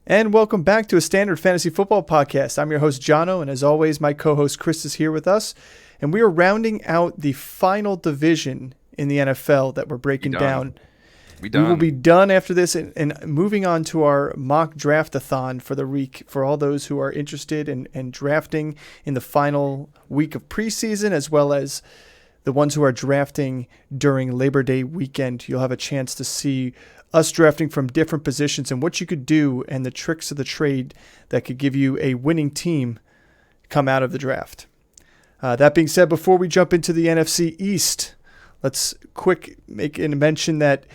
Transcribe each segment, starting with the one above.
And welcome back to a standard fantasy football podcast. I'm your host, Jono, and as always, my co-host Chris is here with us. And we are rounding out the final division in the NFL that we're We breaking done. down. We We will be done. done after this and moving on to our mock draft-a-thon for the week for all those who are interested in drafting in the final week of preseason, as well as the ones who are drafting during Labor Day weekend. You'll have a chance to see us drafting from different positions and what you could do and the tricks of the trade that could give you a winning team come out of the draft. That being said, before we jump into the NFC East, let's quick make a mention that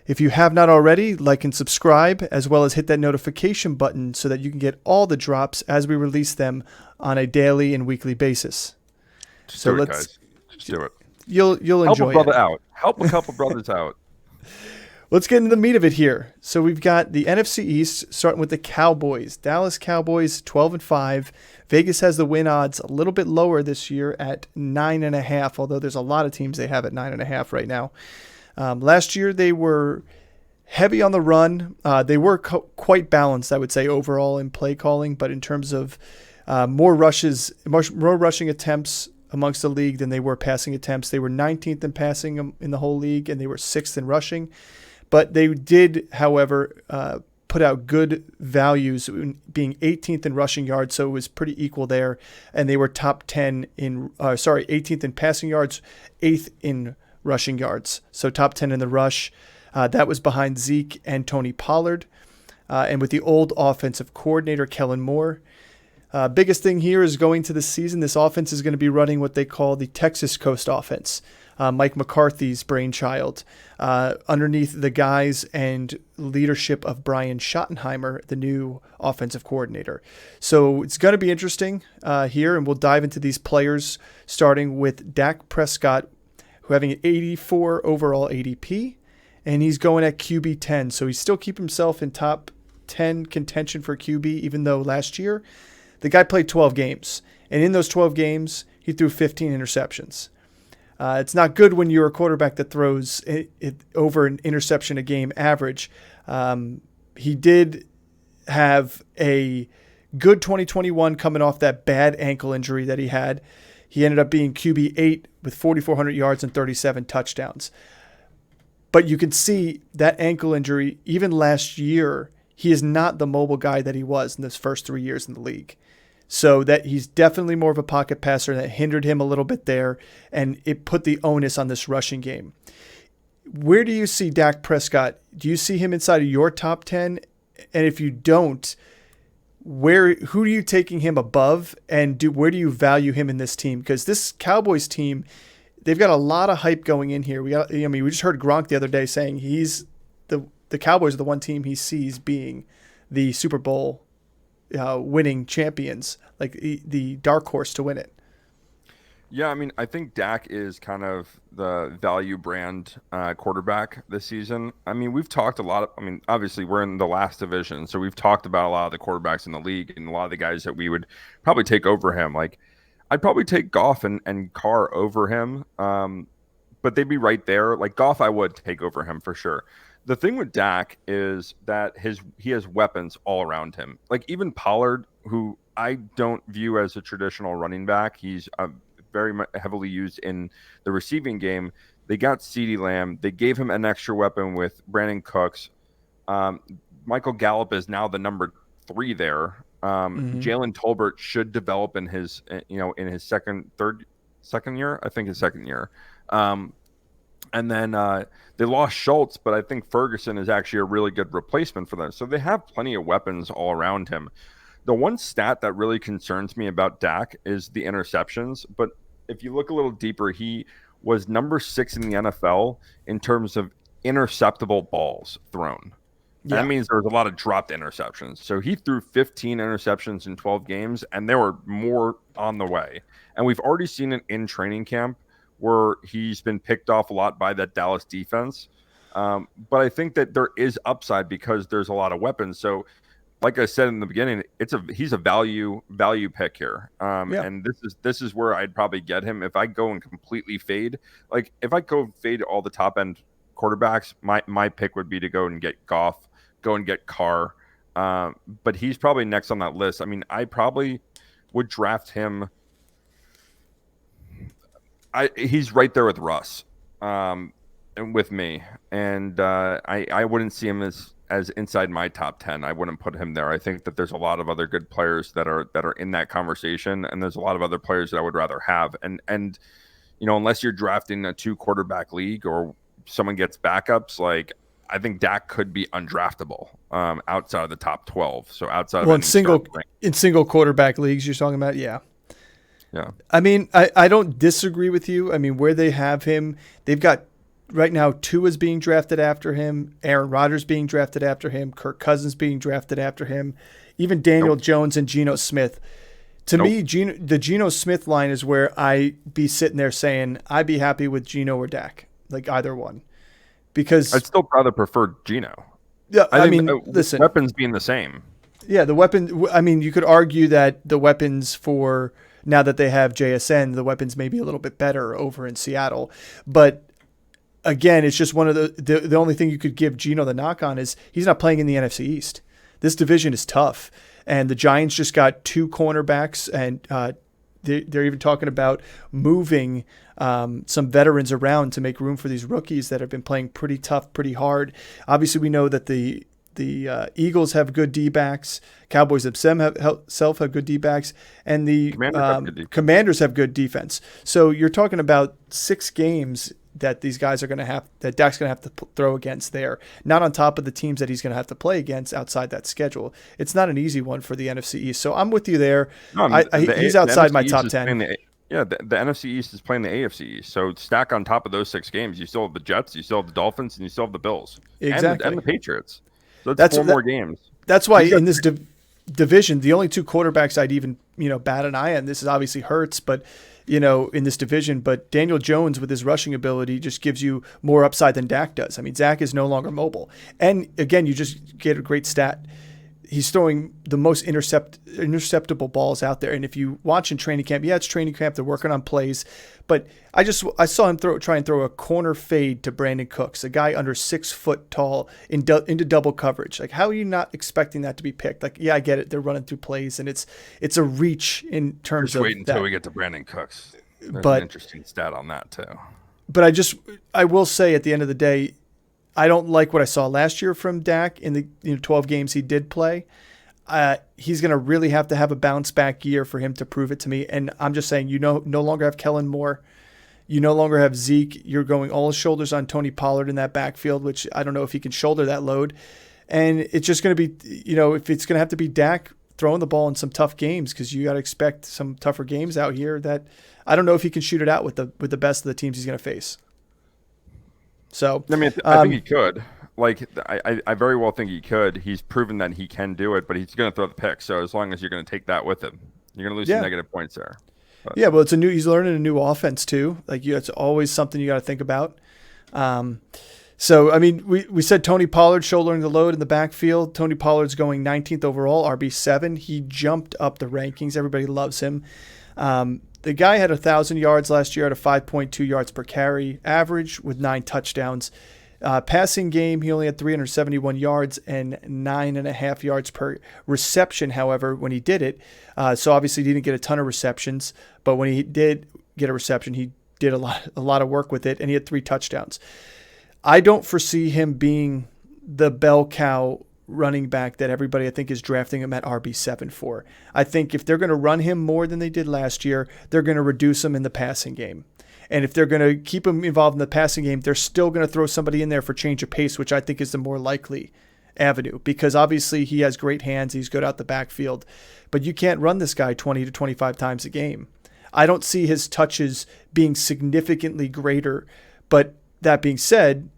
if you have not already, like and subscribe, as well as hit that notification button so that you can get all the drops as we release them on a daily and weekly basis. Just So do it, let's guys. Just do it. you'll Help a enjoy brother it. out. Help a couple brothers out. Let's get into the meat of it here. So we've got the NFC East starting with the Cowboys. Dallas Cowboys 12-5. Vegas has the win odds a little bit lower this year at 9.5, although there's a lot of teams they have at 9.5 right now. Last year they were heavy on the run. They were quite balanced, I would say, overall in play calling, but in terms of more rushing attempts amongst the league than they were passing attempts. They were 19th in passing in the whole league, and they were 6th in rushing. But they did, however, put out good values, being 18th in rushing yards, so it was pretty equal there. And they were top 10 18th in passing yards, 8th in rushing yards, so top 10 in the rush. That was behind Zeke and Tony Pollard. And with the old offensive coordinator, Kellen Moore. Biggest thing here is going to the season, this offense is going to be running what they call the Texas Coast offense. Mike McCarthy's brainchild, underneath the guise and leadership of Brian Schottenheimer, the new offensive coordinator. So it's going to be interesting here, and we'll dive into these players, starting with Dak Prescott, who having an 84 overall ADP, and he's going at QB 10. So he's still keeping himself in top 10 contention for QB, even though last year the guy played 12 games, and in those 12 games, he threw 15 interceptions. It's not good when you're a quarterback that throws it over an interception a game average. He did have a good 2021 coming off that bad ankle injury that he had. He ended up being QB8 with 4,400 yards and 37 touchdowns. But you can see that ankle injury, even last year, he is not the mobile guy that he was in those first 3 years in the league. So that he's definitely more of a pocket passer, that hindered him a little bit there, and it put the onus on this rushing game. Where do you see Dak Prescott? Do you see him inside of your top 10? And if you don't, who are you taking him above, and where do you value him in this team? Because this Cowboys team, they've got a lot of hype going in here. We just heard Gronk the other day saying the Cowboys are the one team he sees being the Super Bowl winning champions, like the dark horse to win it. Yeah, I mean, I think Dak is kind of the value brand quarterback this season. I mean, we've talked a lot. Obviously, we're in the last division, so we've talked about a lot of the quarterbacks in the league and a lot of the guys that we would probably take over him. Like, I'd probably take Goff and Carr over him, but they'd be right there. Like, Goff, I would take over him for sure. The thing with Dak is that he has weapons all around him. Like even Pollard, who I don't view as a traditional running back, he's very heavily used in the receiving game. They got CeeDee Lamb. They gave him an extra weapon with Brandon Cooks. Michael Gallup is now the number 3 there. Jalen Tolbert should develop in his second year. I think his second year. And then they lost Schultz, but I think Ferguson is actually a really good replacement for them. So they have plenty of weapons all around him. The one stat that really concerns me about Dak is the interceptions. But if you look a little deeper, he was number 6 in the NFL in terms of interceptable balls thrown. Yeah. That means there was a lot of dropped interceptions. So he threw 15 interceptions in 12 games, and there were more on the way. And we've already seen it in training camp, where he's been picked off a lot by that Dallas defense. But I think that there is upside because there's a lot of weapons. So like I said in the beginning, he's a value pick here. And this is where I'd probably get him. If I go and completely fade, like if I go fade all the top end quarterbacks, my pick would be to go and get Goff, go and get Carr, but he's probably next on that list. I mean, I probably would draft him. He's right there with Russ, and with me, and I wouldn't see him as inside my top 10. I wouldn't put him there. I think that there's a lot of other good players that are in that conversation, and there's a lot of other players that I would rather have. And unless you're drafting a 2 quarterback league or someone gets backups, like I think Dak could be undraftable outside of the top 12. So outside of in single quarterback leagues, you're talking about, yeah. Yeah. I mean, I don't disagree with you. I mean, where they have him, they've got right now Tua's being drafted after him, Aaron Rodgers being drafted after him, Kirk Cousins being drafted after him, even Daniel Jones and Geno Smith. To me, the Geno Smith line is where I be sitting there saying I'd be happy with Geno or Dak, like either one, because I'd still rather prefer Geno. Yeah, I mean, listen, weapons being the same. Yeah, the weapon. I mean, you could argue that the weapons for now that they have JSN, the weapons may be a little bit better over in Seattle. But again, it's just one of the only thing you could give Geno the knock on is he's not playing in the NFC East. This division is tough, and the Giants just got 2 cornerbacks, and they're even talking about moving some veterans around to make room for these rookies that have been playing pretty tough, pretty hard. Obviously, we know that the Eagles have good D-backs, Cowboys themselves have good D-backs, and the Commanders have good defense. So you're talking about 6 games that these guys are going to have, that Dak's going to have to throw against there, not on top of the teams that he's going to have to play against outside that schedule. It's not an easy one for the NFC East. So I'm with you there. No, he's outside my top 10. The NFC East is playing the AFC East. So stack on top of those 6 games, you still have the Jets, you still have the Dolphins, and you still have the Bills. Exactly. And the Patriots. So that's 4 more games. That's why in this division, the only 2 quarterbacks I'd even bat an eye on. This is obviously Hurts, but in this division. But Daniel Jones with his rushing ability just gives you more upside than Dak does. I mean, Dak is no longer mobile, and again, you just get a great stat. He's throwing the most interceptable balls out there. And if you watch in training camp, it's training camp. They're working on plays. But I saw him try and throw a corner fade to Brandon Cooks, a guy under 6 foot tall into double coverage. Like, how are you not expecting that to be picked? Like, yeah, I get it. They're running through plays, and it's a reach in terms Just of wait until we get to Brandon Cooks. There's an interesting stat on that too. But I will say at the end of the day, I don't like what I saw last year from Dak in the 12 games he did play. He's going to really have to have a bounce back year for him to prove it to me. And I'm just saying, no longer have Kellen Moore. You no longer have Zeke. You're going all shoulders on Tony Pollard in that backfield, which I don't know if he can shoulder that load. And it's just going to be, if it's going to have to be Dak throwing the ball in some tough games, because you got to expect some tougher games out here that I don't know if he can shoot it out with the best of the teams he's going to face. So I mean, I think he could. Like, I very well think he could. He's proven that he can do it, but he's going to throw the pick. So as long as you're going to take that with him, you're going to lose some negative points there. But. Yeah, well, he's learning a new offense too. Like, it's always something you got to think about. So I mean, we said Tony Pollard shouldering the load in the backfield. Tony Pollard's going 19th overall, RB7. He jumped up the rankings. Everybody loves him. The guy had 1,000 yards last year at a 5.2 yards per carry average with 9 touchdowns. Passing game, he only had 371 yards and 9.5 yards per reception, however, when he did it. So obviously he didn't get a ton of receptions, but when he did get a reception, he did a lot of work with it, and he had 3 touchdowns. I don't foresee him being the bell cow running back that everybody I think is drafting him at RB7 for. I think if they're going to run him more than they did last year, they're going to reduce him in the passing game. And if they're going to keep him involved in the passing game, they're still going to throw somebody in there for change of pace, which I think is the more likely avenue, because obviously he has great hands. He's good out the backfield, but you can't run this guy 20 to 25 times a game. I don't see his touches being significantly greater, but that being said,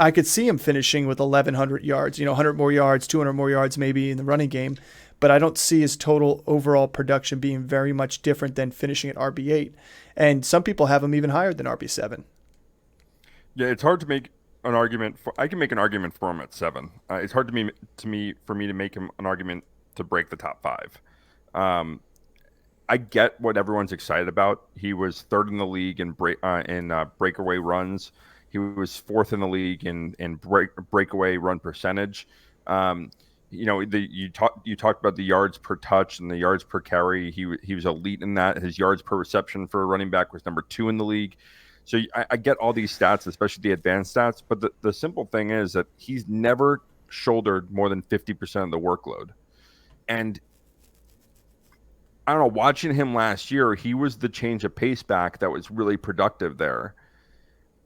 I could see him finishing with 1,100 yards, 100 more yards, 200 more yards maybe in the running game, but I don't see his total overall production being very much different than finishing at RB8. And some people have him even higher than RB7. Yeah, it's hard to make an argument for. I can make an argument for him at 7. It's hard for me to make him an argument to break the top 5. I get what everyone's excited about. He was 3rd in the league in breakaway runs. He was 4th in the league in breakaway run percentage. You talked about the yards per touch and the yards per carry. He was elite in that. His yards per reception for a running back was number 2 in the league. So I get all these stats, especially the advanced stats. But the simple thing is that he's never shouldered more than 50% of the workload. And I don't know, watching him last year, he was the change of pace back that was really productive there.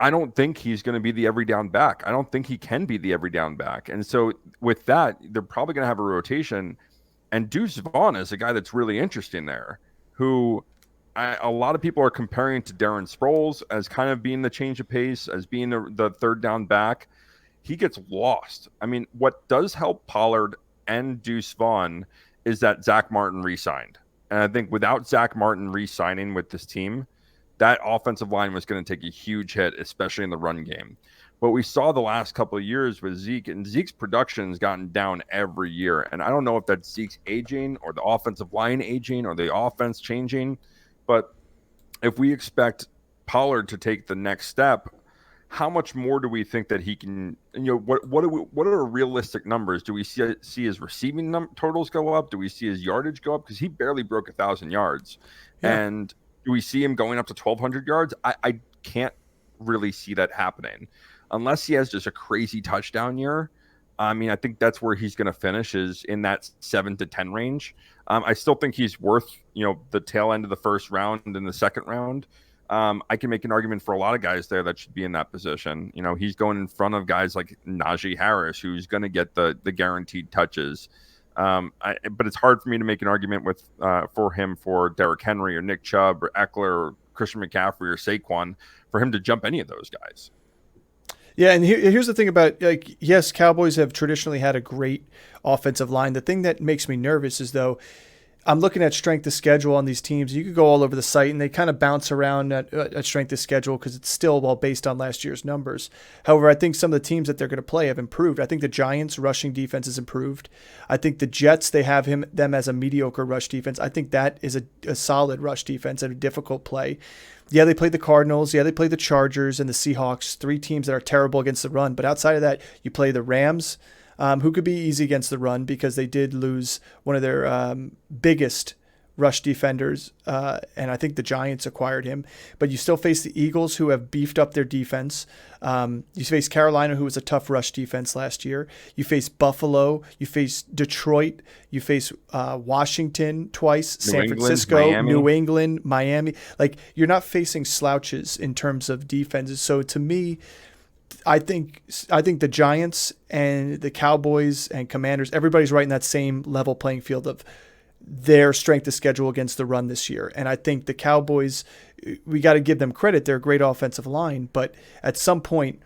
I don't think he's going to be the every down back. I don't think he can be the every down back. And so with that, they're probably going to have a rotation. And Deuce Vaughn is a guy that's really interesting there, who a lot of people are comparing to Darren Sproles as kind of being the change of pace, as being the third down back. He gets lost. I mean, what does help Pollard and Deuce Vaughn is that Zach Martin re-signed. And I think without Zach Martin re-signing with this team, that offensive line was going to take a huge hit, especially in the run game. But we saw the last couple of years with Zeke, and Zeke's production has gotten down every year. And I don't know if that's Zeke's aging or the offensive line aging or the offense changing. But if we expect Pollard to take the next step, how much more do we think that he can, what are realistic numbers? Do we see his receiving totals go up? Do we see his yardage go up? Because he barely broke 1,000 yards. Yeah. And do we see him going up to 1,200 yards? I can't really see that happening unless he has just a crazy touchdown year. I mean, I think that's where he's going to finish, is in that 7 to 10 range. I still think he's worth, the tail end of the first round and the second round. I can make an argument for a lot of guys there that should be in that position. He's going in front of guys like Najee Harris, who's going to get the guaranteed touches. But it's hard for me to make an argument for him for Derrick Henry or Nick Chubb or Eckler or Christian McCaffrey or Saquon for him to jump any of those guys. Yeah, and here's the thing about, yes, Cowboys have traditionally had a great offensive line. The thing that makes me nervous is, though, I'm looking at strength of schedule on these teams. You could go all over the site, and they kind of bounce around at strength of schedule because it's still based on last year's numbers. However, I think some of the teams that they're going to play have improved. I think the Giants' rushing defense has improved. I think the Jets, they have them as a mediocre rush defense. I think that is a solid rush defense and a difficult play. Yeah, they played the Cardinals. Yeah, they played the Chargers and the Seahawks, 3 teams that are terrible against the run. But outside of that, you play the Rams, who could be easy against the run because they did lose one of their biggest rush defenders, and I think the Giants acquired him. But you still face the Eagles, who have beefed up their defense. You face Carolina, who was a tough rush defense last year. You face Buffalo. You face Detroit. You face Washington twice, San Francisco, New England, Miami. Like, you're not facing slouches in terms of defenses. So to me, I think the Giants and the Cowboys and Commanders, everybody's right in that same level playing field of their strength of schedule against the run this year. And I think the Cowboys, we got to give them credit. They're a great offensive line, but at some point,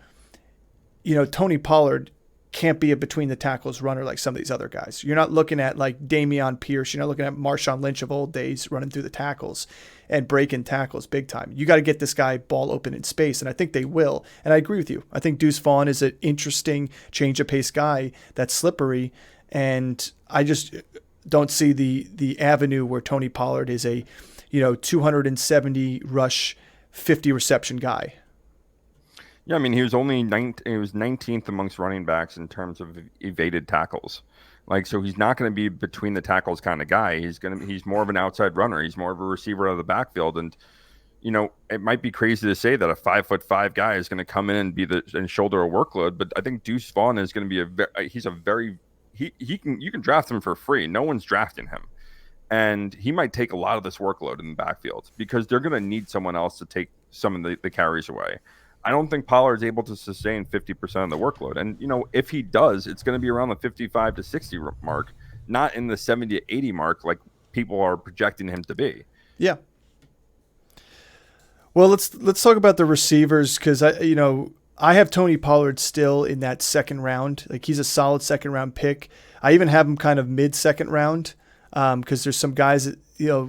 Tony Pollard can't be a between the tackles runner like some of these other guys. You're not looking at like Dameon Pierce. You're not looking at Marshawn Lynch of old days running through the tackles and breaking tackles big time. You got to get this guy ball open in space, and I think they will. And I agree with you. I think Deuce Vaughn is an interesting change of pace guy that's slippery, and I just don't see the avenue where Tony Pollard is a 270 rush, 50 reception guy. Yeah, I mean, he was 19th amongst running backs in terms of evaded tackles. So he's not going to be between the tackles kind of guy. He's more of an outside runner. He's more of a receiver out of the backfield. And, it might be crazy to say that a 5'5" guy is going to come in and shoulder a workload, but I think Deuce Vaughn is going to be you can draft him for free. No one's drafting him. And he might take a lot of this workload in the backfield because they're going to need someone else to take some of the carries away. I don't think Pollard's able to sustain 50% of the workload. And, if he does, it's going to be around the 55 to 60 mark, not in the 70 to 80 mark like people are projecting him to be. Yeah. Well, let's talk about the receivers because I have Tony Pollard still in that second round. Like, he's a solid second round pick. I even have him kind of mid-second round because there's some guys that,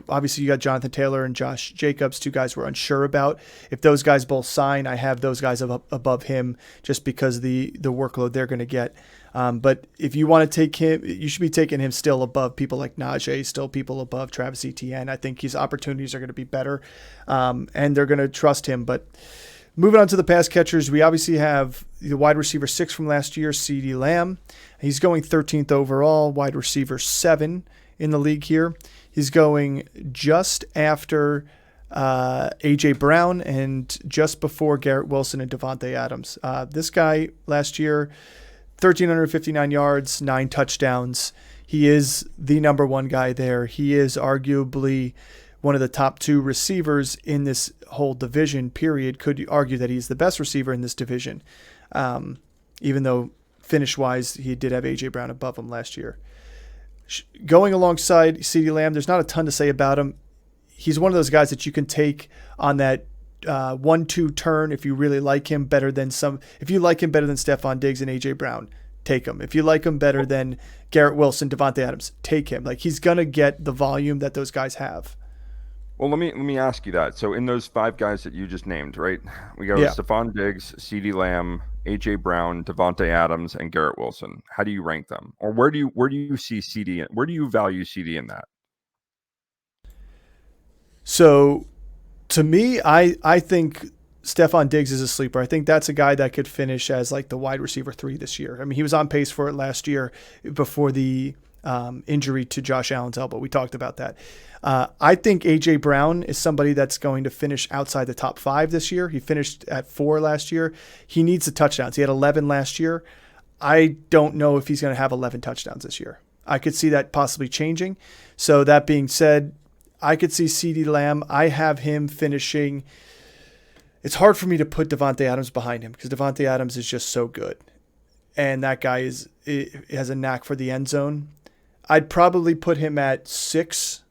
obviously you got Jonathan Taylor and Josh Jacobs, 2 guys we're unsure about. If those guys both sign, I have those guys above him just because of the workload they're going to get. But if you want to take him, you should be taking him still above people like Najee, still people above Travis Etienne. I think his opportunities are going to be better, and they're going to trust him. But Moving on to the pass catchers, we obviously have the wide receiver 6 from last year, CeeDee Lamb. He's going 13th overall, wide receiver 7 in the league here. He's going just after A.J. Brown and just before Garrett Wilson and Davante Adams. This guy last year, 1,359 yards, 9 touchdowns. He is the number one guy there. He is arguably one of the top 2 receivers in this whole division, period. Could you argue that he's the best receiver in this division? Even though finish-wise, he did have A.J. Brown above him last year. Going alongside CeeDee Lamb, there's not a ton to say about him. He's one of those guys that you can take on that 1-2 turn if you really like him better than if you like him better than Stephon Diggs and A.J. Brown, take him. If you like him better than Garrett Wilson, Davante Adams, take him. Like, he's going to get the volume that those guys have. Well, let me ask you that. So in those 5 guys that you just named, right? We got Stephon Diggs, CeeDee Lamb, A.J. Brown, Davante Adams, and Garrett Wilson. How do you rank them? Or where do you see CeeDee? Where do you value CeeDee in that? So, to me, I think Stephon Diggs is a sleeper. I think that's a guy that could finish as like the wide receiver 3 this year. I mean, he was on pace for it last year before the injury to Josh Allen's elbow. We talked about that. I think A.J. Brown is somebody that's going to finish outside the top 5 this year. He finished at 4 last year. He needs the touchdowns. He had 11 last year. I don't know if he's going to have 11 touchdowns this year. I could see that possibly changing. So that being said, I could see CeeDee Lamb. I have him finishing. It's hard for me to put Davante Adams behind him because Davante Adams is just so good. And that guy has a knack for the end zone. I'd probably put him at 6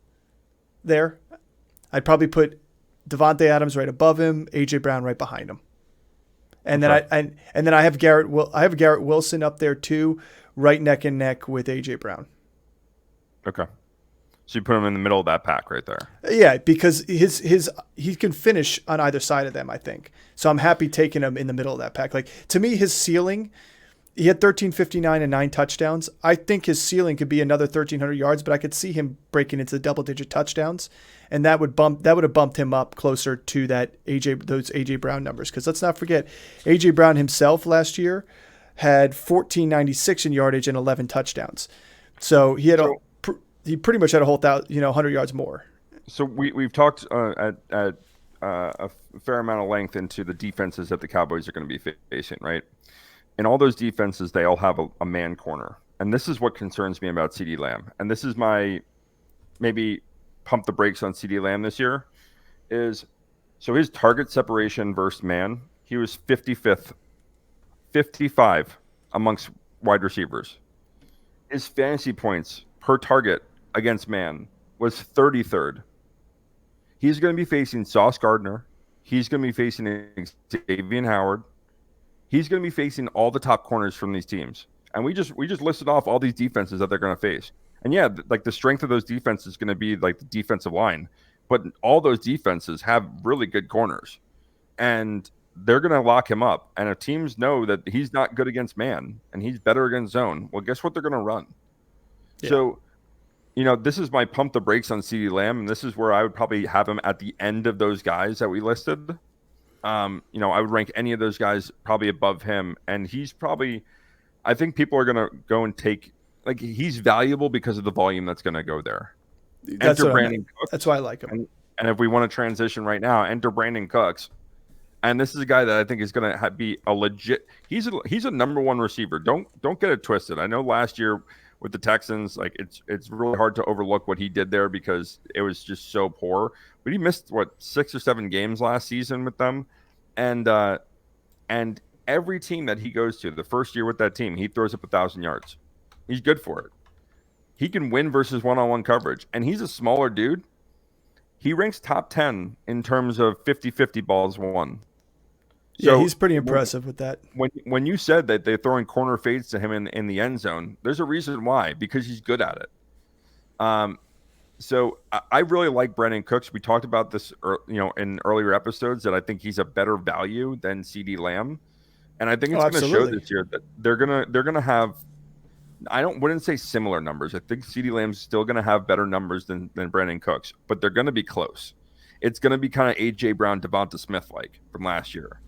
there. I'd probably put Davante Adams right above him, A.J. Brown right behind him. And then I have Garrett Wilson up there too, right neck and neck with A.J. Brown. Okay. So you put him in the middle of that pack right there. Yeah, because he can finish on either side of them, I think. So I'm happy taking him in the middle of that pack. Like, to me, his ceiling, he had 1,359 and 9 touchdowns. I think his ceiling could be another 1,300 yards, but I could see him breaking into double-digit touchdowns, and that would have bumped him up closer to those A.J. Brown numbers. Because let's not forget, A.J. Brown himself last year had 1,496 in yardage and 11 touchdowns. So he pretty much had a whole 100 yards more. So we've talked at a fair amount of length into the defenses that the Cowboys are going to be facing, right? And all those defenses, they all have a man corner. And this is what concerns me about CeeDee Lamb. And this is my maybe pump the brakes on CeeDee Lamb this year is, so his target separation versus man, he was 55th amongst wide receivers. His fantasy points per target against man was 33rd. He's going to be facing Sauce Gardner. He's going to be facing Xavier Howard. He's going to be facing all the top corners from these teams. And we just listed off all these defenses that they're going to face. And yeah, like the strength of those defenses is going to be like the defensive line. But all those defenses have really good corners. And they're going to lock him up. And if teams know that he's not good against man and he's better against zone, well, guess what they're going to run? Yeah. So, this is my pump the brakes on CeeDee Lamb. And this is where I would probably have him at the end of those guys that we listed. I would rank any of those guys probably above him. And he's probably, I think people are going to go and take, like, he's valuable because of the volume that's going to go there. Enter Brandon Cooks. That's why I like him. And if we want to transition right now, enter Brandon Cooks. And this is a guy that I think is going to be a legit, he's a number one receiver. Don't get it twisted. I know last year with the Texans, like it's really hard to overlook what he did there because it was just so poor. But he missed 6 or 7 games last season with them, and every team that he goes to, the first year with that team, he throws up 1,000 yards. He's good for it. He can win versus one-on-one coverage, and he's a smaller dude. He ranks top 10 in terms of 50-50 balls won. So he's pretty impressive with that. When you said that they're throwing corner fades to him in the end zone, there's a reason why, because he's good at it. So I really like Brandon Cooks. We talked about this, in earlier episodes, that I think he's a better value than CeeDee Lamb, and I think it's going to show this year that they're gonna have. I wouldn't say similar numbers. I think CeeDee Lamb's still going to have better numbers than Brandon Cooks, but they're going to be close. It's going to be kind of A.J. Brown, Devonta Smith like from last year.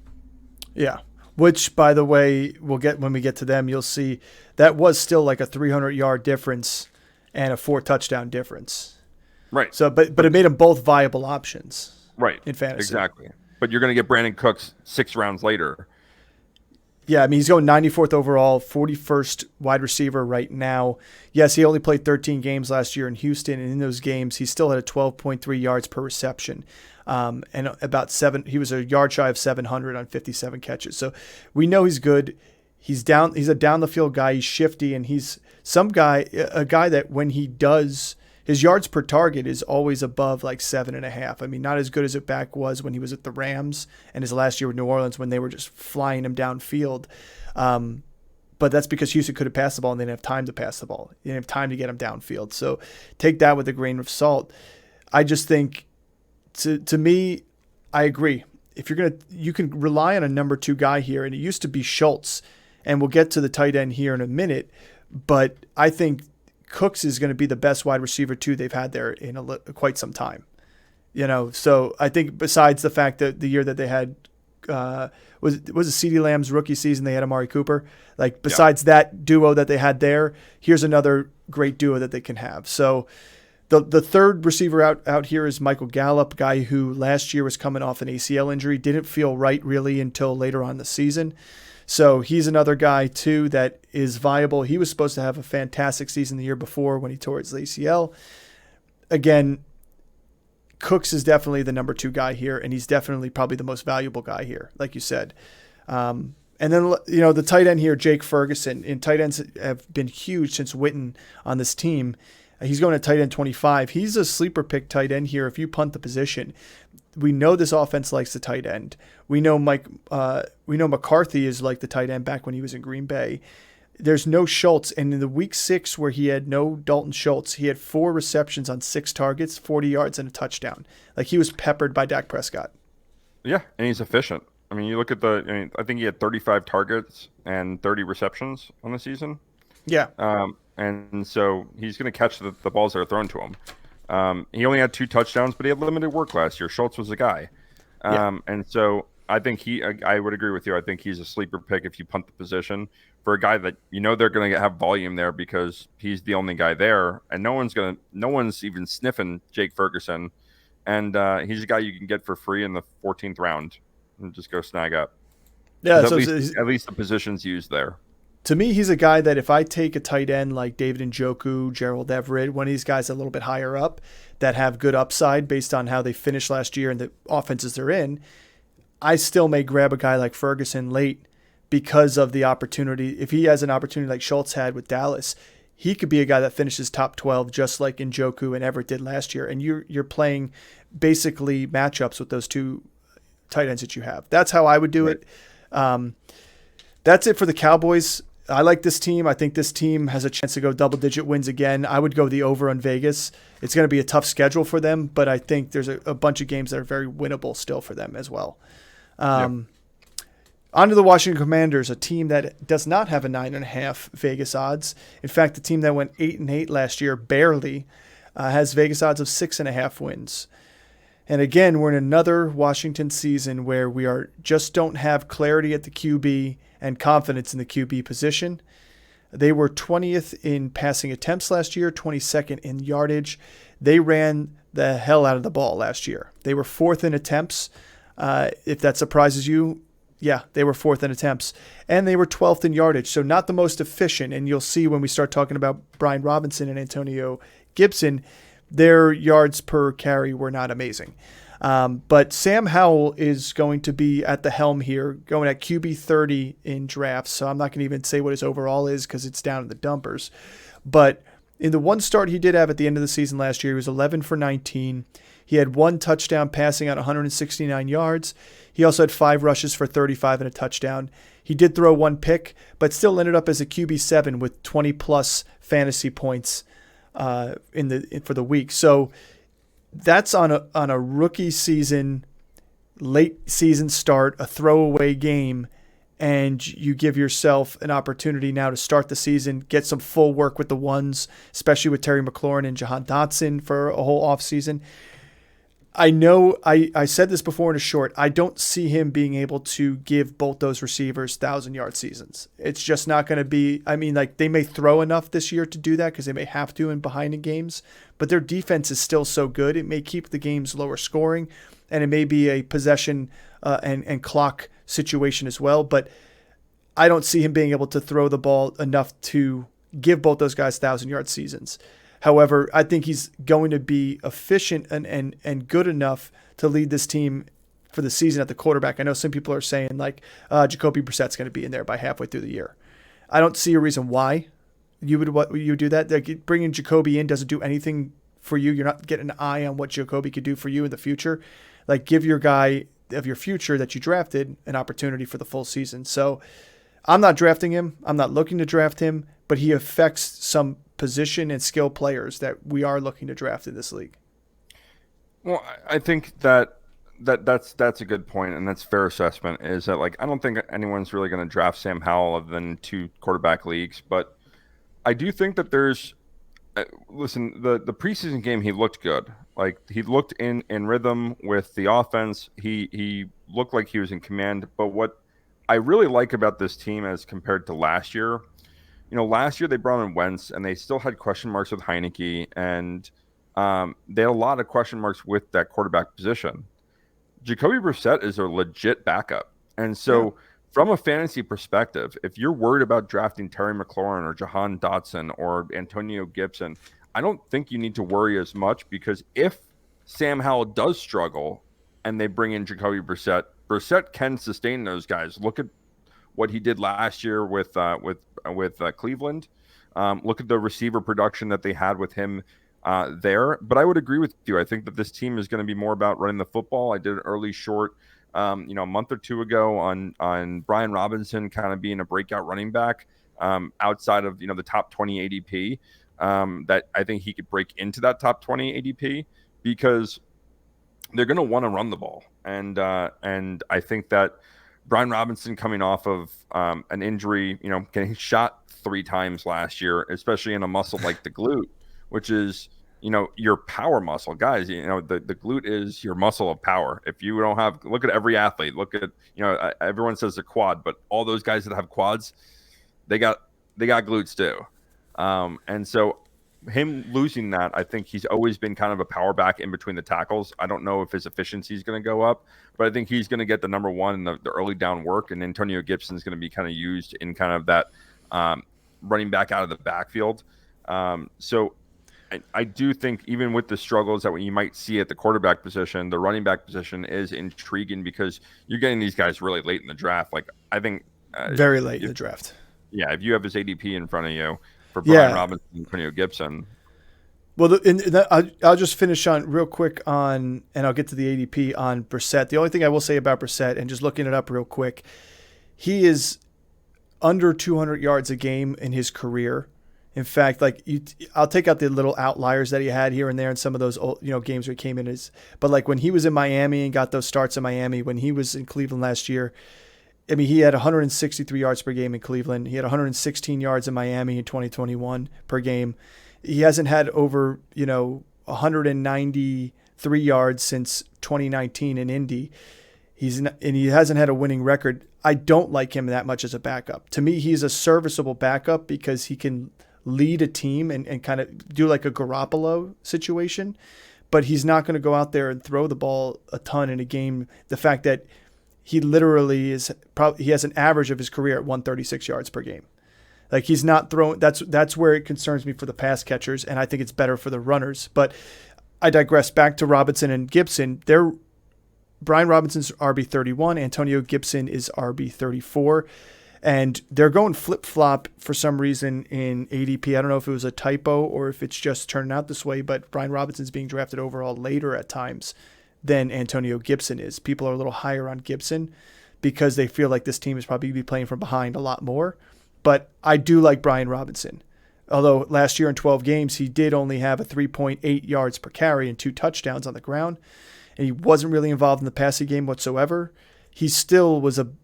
Yeah. Which, by the way, we'll get when we get to them. You'll see that was still like a 300-yard difference and a 4-touchdown difference. Right. So, but it made them both viable options. Right. In fantasy. Exactly. But you're going to get Brandon Cooks 6 rounds later. Yeah, I mean, he's going 94th overall, 41st wide receiver right now. Yes, he only played 13 games last year in Houston, and in those games, he still had a 12.3 yards per reception. And about he was a yard shy of 700 on 57 catches. So we know he's good. He's a down the field guy. He's shifty, and he's a guy that when he does, his yards per target is always above like 7.5. I mean, not as good as it back was when he was at the Rams and his last year with New Orleans when they were just flying him downfield. But that's because Houston could have passed the ball and they didn't have time to pass the ball. They didn't have time to get him downfield. So take that with a grain of salt. I just think, to me, I agree. If you can rely on a number 2 guy here, and it used to be Schultz, and we'll get to the tight end here in a minute, but I think Cooks is going to be the best wide receiver 2 they've had there in quite some time. So I think besides the fact that the year that they had was it CeeDee Lamb's rookie season, they had Amari Cooper. Like besides that duo that they had there, here's another great duo that they can have. So the third receiver out here is Michael Gallup, guy who last year was coming off an ACL injury, didn't feel right really until later on in the season. So he's another guy, too, that is viable. He was supposed to have a fantastic season the year before when he tore his ACL. Again, Cooks is definitely the number 2 guy here, and he's definitely probably the most valuable guy here, like you said. And then, the tight end here, Jake Ferguson, and tight ends have been huge since Witten on this team. He's going to tight end 25. He's a sleeper pick tight end here if you punt the position. We know this offense likes the tight end. We know McCarthy is like the tight end back when he was in Green Bay. There's no Schultz, and in the week 6 where he had no Dalton Schultz, he had 4 receptions on 6 targets, 40 yards, and a touchdown. Like he was peppered by Dak Prescott. Yeah, and he's efficient. I mean, you look at I think he had 35 targets and 30 receptions on the season. Yeah. And so he's going to catch the balls that are thrown to him. He only had 2 touchdowns, but he had limited work last year. Schultz was the guy. And so I think I would agree with you. I think he's a sleeper pick if you punt the position for a guy that they're going to have volume there because he's the only guy there, and no one's even sniffing Jake Ferguson, and he's a guy you can get for free in the 14th round and just go snag up. Yeah, at least the position's used there. To me, he's a guy that if I take a tight end like David Njoku, Gerald Everett, one of these guys a little bit higher up that have good upside based on how they finished last year and the offenses they're in, I still may grab a guy like Ferguson late because of the opportunity. If he has an opportunity like Schultz had with Dallas, he could be a guy that finishes top 12 just like Njoku and Everett did last year. And you're playing basically matchups with those 2 tight ends that you have. That's how I would do it. That's it for the Cowboys. I like this team. I think this team has a chance to go double-digit wins again. I would go the over on Vegas. It's going to be a tough schedule for them, but I think there's a bunch of games that are very winnable still for them as well. On to the Washington Commanders, a team that does not have a 9.5 Vegas odds. In fact, the team that went 8-8 last year barely has Vegas odds of 6.5 wins. And again, we're in another Washington season where we just don't have clarity at the QB and confidence in the QB position. They were 20th in passing attempts last year, 22nd in yardage. They ran the hell out of the ball last year. They were 4th in attempts. If that surprises you, yeah, they were 4th in attempts. And they were 12th in yardage, so not the most efficient. And you'll see when we start talking about Brian Robinson and Antonio Gibson, their yards per carry were not amazing. But Sam Howell is going to be at the helm here, going at QB 30 in drafts. So I'm not going to even say what his overall is because it's down in the dumpers. But in the one start he did have at the end of the season last year, he was 11 for 19. He had 1 touchdown passing at 169 yards. He also had 5 rushes for 35 and a touchdown. He did throw 1 pick, but still ended up as a QB7 with 20-plus fantasy points for the week. So that's on a rookie season, late season start, a throwaway game, and you give yourself an opportunity now to start the season, get some full work with the ones, especially with Terry McLaurin and Jahan Dotson for a whole offseason. I know I said this before in a short. I don't see him being able to give both those receivers 1,000-yard seasons. It's just not going to be. I mean, like, they may throw enough this year to do that because they may have to in behind the games, but their defense is still so good. It may keep the games lower scoring, and it may be a possession and clock situation as well. But I don't see him being able to throw the ball enough to give both those guys 1,000-yard seasons. However, I think he's going to be efficient and good enough to lead this team for the season at the quarterback. I know some people are saying, like, Jacoby Brissett's going to be in there by halfway through the year. I don't see a reason why you would do that. Like, bringing Jacoby in doesn't do anything for you. You're not getting an eye on what Jacoby could do for you in the future. Like, give your guy of your future that you drafted an opportunity for the full season. So I'm not drafting him. I'm not looking to draft him, but he affects some position and skill players that we are looking to draft in this league. Well, I think that's a good point, and that's fair assessment. Is that, like, I don't think anyone's really going to draft Sam Howell other than 2 quarterback leagues, but I do think that there's listen, the preseason game, he looked good. Like, he looked in rhythm with the offense. He looked like he was in command. But what I really like about this team as compared to last year, last year they brought in Wentz, and they still had question marks with Heineke, and they had a lot of question marks with that quarterback position. Jacoby Brissett is a legit backup. And so from a fantasy perspective, if you're worried about drafting Terry McLaurin or Jahan Dotson or Antonio Gibson, I don't think you need to worry as much, because if Sam Howell does struggle and they bring in Jacoby Brissett, Brissett can sustain those guys. Look at what he did last year with Cleveland. Look at the receiver production that they had with him there. But I would agree with you. I think that this team is going to be more about running the football. I did an early short, a month or two ago on Brian Robinson kind of being a breakout running back outside of the top 20 ADP. That I think he could break into that top 20 ADP, because they're going to want to run the ball, and I think that Brian Robinson, coming off of an injury, getting shot 3 times last year, especially in a muscle like the glute, which is, your power muscle. Guys, the glute is your muscle of power. If you don't have, look at every athlete, look at, everyone says the quad, but all those guys that have quads, they got glutes too. And so him losing that, I think he's always been kind of a power back in between the tackles. I don't know if his efficiency is going to go up, but I think he's going to get the number one in the early down work, and Antonio Gibson is going to be kind of used in kind of that running back out of the backfield. So I do think, even with the struggles that you might see at the quarterback position, the running back position is intriguing, because you're getting these guys really late in the draft. Like, I think very late in the draft. Yeah, if you have his ADP in front of you for Brian Robinson and Antonio Gibson. Well, I'll just finish on real quick and I'll get to the ADP on Brissett. The only thing I will say about Brissett, and just looking it up real quick, he is under 200 yards a game in his career. In fact, I'll take out the little outliers that he had here and there in some of those old, games where he came in but like when he was in Miami and got those starts in Miami, when he was in Cleveland last year, I mean, he had 163 yards per game in Cleveland. He had 116 yards in Miami in 2021 per game. He hasn't had over, 193 yards since 2019 in Indy. And he hasn't had a winning record. I don't like him that much as a backup. To me, he's a serviceable backup because he can lead a team and kind of do like a Garoppolo situation, but he's not going to go out there and throw the ball a ton in a game. The fact that he literally he has an average of his career at 136 yards per game. Like, he's not throwing. That's where it concerns me for the pass catchers, and I think it's better for the runners. But I digress. Back to Robinson and Gibson. Brian Robinson's RB31. Antonio Gibson is RB34. And they're going flip-flop for some reason in ADP. I don't know if it was a typo or if it's just turning out this way, but Brian Robinson's being drafted overall later at times than Antonio Gibson is. People are a little higher on Gibson because they feel like this team is probably going to be playing from behind a lot more. But I do like Brian Robinson. Although last year in 12 games, he did only have a 3.8 yards per carry and 2 touchdowns on the ground. And he wasn't really involved in the passing game whatsoever. He still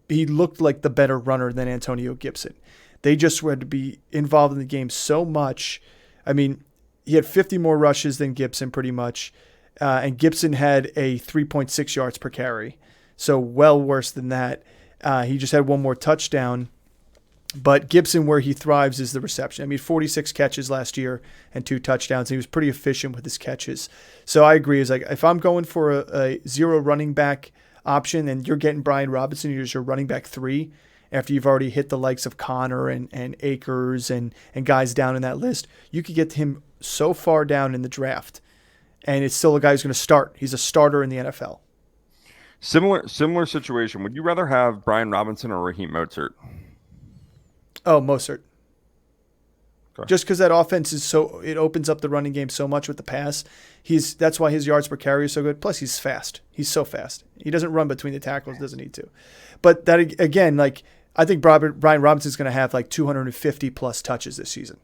he looked like the better runner than Antonio Gibson. They just had to be involved in the game so much. I mean, he had 50 more rushes than Gibson pretty much. and Gibson had a 3.6 yards per carry, so well worse than that. He just had one more touchdown. But Gibson, where he thrives, is the reception. I mean, 46 catches last year and 2 touchdowns. He was pretty efficient with his catches. So I agree. It's like if I'm going for a zero running back option and you're getting Brian Robinson, you're your running back 3 after you've already hit the likes of Connor and Akers and guys down in that list, you could get him so far down in the draft. And it's still a guy who's going to start. He's a starter in the NFL. Similar situation. Would you rather have Brian Robinson or Raheem Mostert? Oh, Mostert. Okay. Just because that offense is it opens up the running game so much with the pass. That's why his yards per carry is so good. Plus, he's fast. He's so fast. He doesn't run between the tackles. Doesn't need to. But that again, like I think Brian Robinson is going to have like 250 plus touches this season.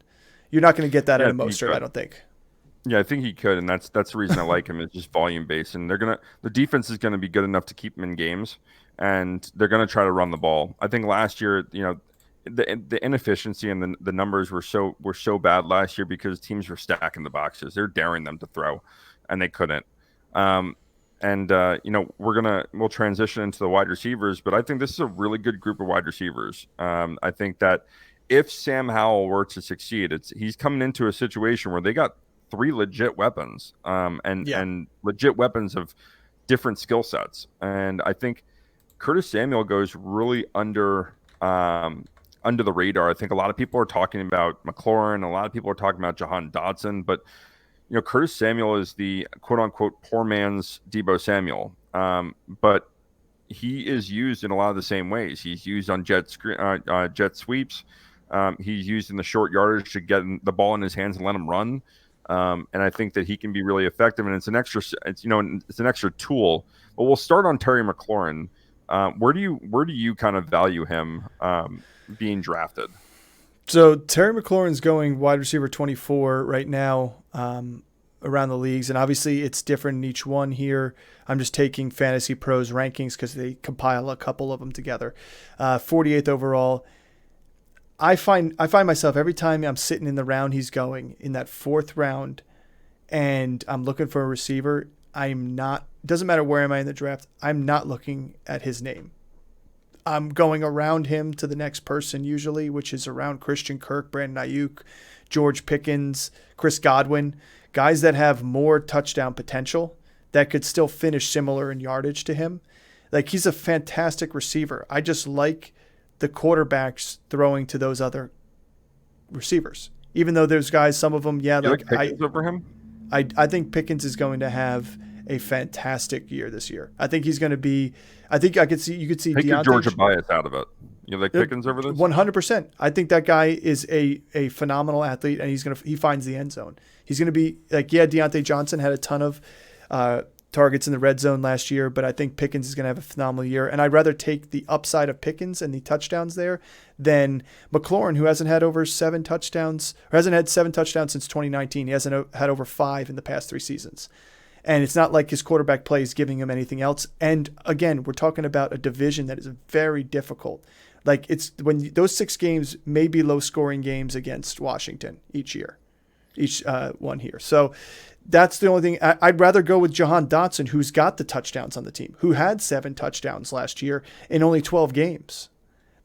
You're not going to get that out of Mostert, I don't think. Yeah, I think he could, and that's the reason I like him. It's just volume based, and the defense is gonna be good enough to keep him in games, and they're gonna try to run the ball. I think last year, the inefficiency and the numbers were so bad last year because teams were stacking the boxes. They're daring them to throw, and they couldn't. We'll transition into the wide receivers, but I think this is a really good group of wide receivers. I think that if Sam Howell were to succeed, he's coming into a situation where they got 3 legit weapons, and legit weapons of different skill sets. And I think Curtis Samuel goes really under the radar. I think a lot of people are talking about McLaurin. A lot of people are talking about Jahan Dotson, but Curtis Samuel is the quote unquote poor man's Deebo Samuel. But he is used in a lot of the same ways. He's used on jet sweeps. He's used in the short yardage to get the ball in his hands and let him run. And I think that he can be really effective, and it's an extra tool. But we'll start on Terry McLaurin. Where do you kind of value him being drafted? So Terry McLaurin's going wide receiver 24 right now around the leagues, and obviously it's different in each one here. I'm just taking Fantasy Pros rankings because they compile a couple of them together. 48th overall. I find myself every time I'm sitting in the round he's going in that 4th round and I'm looking for a receiver, doesn't matter where am I in the draft, I'm not looking at his name. I'm going around him to the next person usually, which is around Christian Kirk, Brandon Ayuk, George Pickens, Chris Godwin, guys that have more touchdown potential that could still finish similar in yardage to him. Like, he's a fantastic receiver. I just like the quarterbacks throwing to those other receivers, even though there's guys, some of them, Pickens over him. I think Pickens is going to have a fantastic year this year. I think he's going to be. I think you could see Take your Georgia bias out of it. You like Pickens over this? 100%. I think that guy is a phenomenal athlete, and he finds the end zone. He's going to be like, Deontay Johnson had a ton of targets in the red zone last year, but I think Pickens is going to have a phenomenal year. And I'd rather take the upside of Pickens and the touchdowns there than McLaurin, who hasn't had 7 touchdowns since 2019. He hasn't had over 5 in the past 3 seasons. And it's not like his quarterback play is giving him anything else. And again, we're talking about a division that is very difficult. Like, it's when those 6 games may be low scoring games against Washington each one here. So that's the only thing. I'd rather go with Jahan Dotson, who's got the touchdowns on the team, who had 7 touchdowns last year in only 12 games.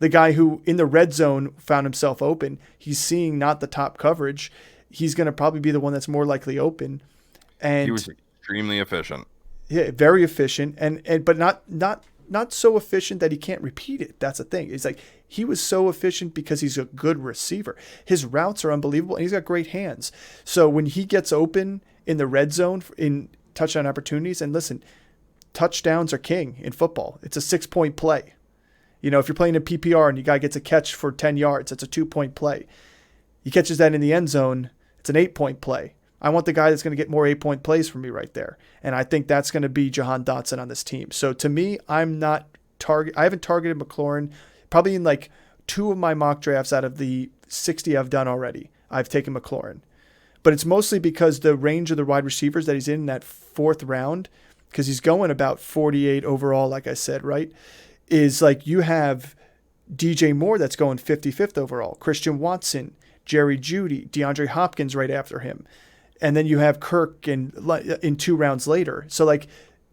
The guy who in the red zone found himself open, he's seeing not the top coverage. He's going to probably be the one that's more likely open. And he was extremely efficient. Yeah, very efficient, but not so efficient that he can't repeat it. That's the thing. It's like he was so efficient because he's a good receiver. His routes are unbelievable, and he's got great hands. So when he gets open in the red zone in touchdown opportunities, and listen, touchdowns are king in football. It's a 6-point play. If you're playing in PPR and your guy gets a catch for 10 yards, it's a 2-point play. He catches that in the end zone, it's an 8-point play. I want the guy that's going to get more 8-point plays for me right there. And I think that's going to be Jahan Dotson on this team. So to me, I haven't targeted McLaurin. Probably in like 2 of my mock drafts out of the 60 I've done already, I've taken McLaurin. But it's mostly because the range of the wide receivers that he's in that 4th round, because he's going about 48 overall, like I said, right, is like you have DJ Moore that's going 55th overall, Christian Watson, Jerry Jeudy, DeAndre Hopkins right after him. and then you have Kirk in 2 rounds later. So like,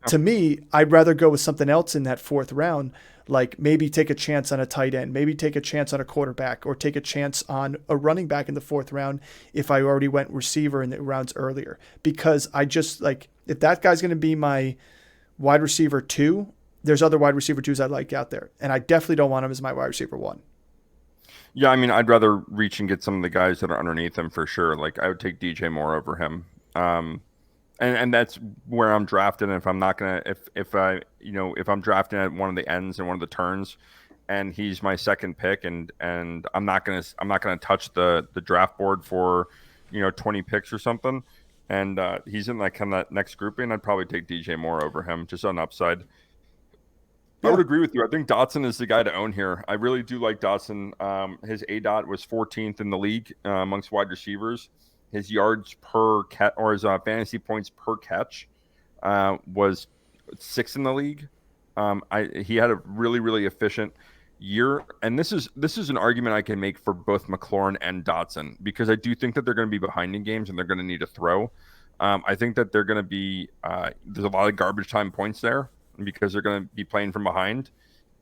to me, I'd rather go with something else in that 4th round, like maybe take a chance on a tight end, maybe take a chance on a quarterback, or take a chance on a running back in the 4th round if I already went receiver in the rounds earlier. Because I just like, if that guy's going to be my wide receiver 2, there's other wide receiver 2s I like out there, and I definitely don't want him as my wide receiver 1. Yeah, I mean, I'd rather reach and get some of the guys that are underneath him for sure. Like, I would take DJ Moore over him. And that's where I'm drafting. If I'm not gonna, if I'm drafting at one of the ends and one of the turns, and he's my second pick, and I'm not gonna touch the draft board for 20 picks or something, and he's in like kind of that next grouping, I'd probably take DJ Moore over him just on upside. I would agree with you. I think Dotson is the guy to own here. I really do like Dotson. His ADOT was 14th in the league amongst wide receivers. His yards per catch, or his fantasy points per catch, was 6th in the league. He had a really, really efficient year, and this is an argument I can make for both McLaurin and Dotson, because I do think that they're going to be behind in games and they're going to need to throw. I think that they're going to be there's a lot of garbage time points there, because they're going to be playing from behind.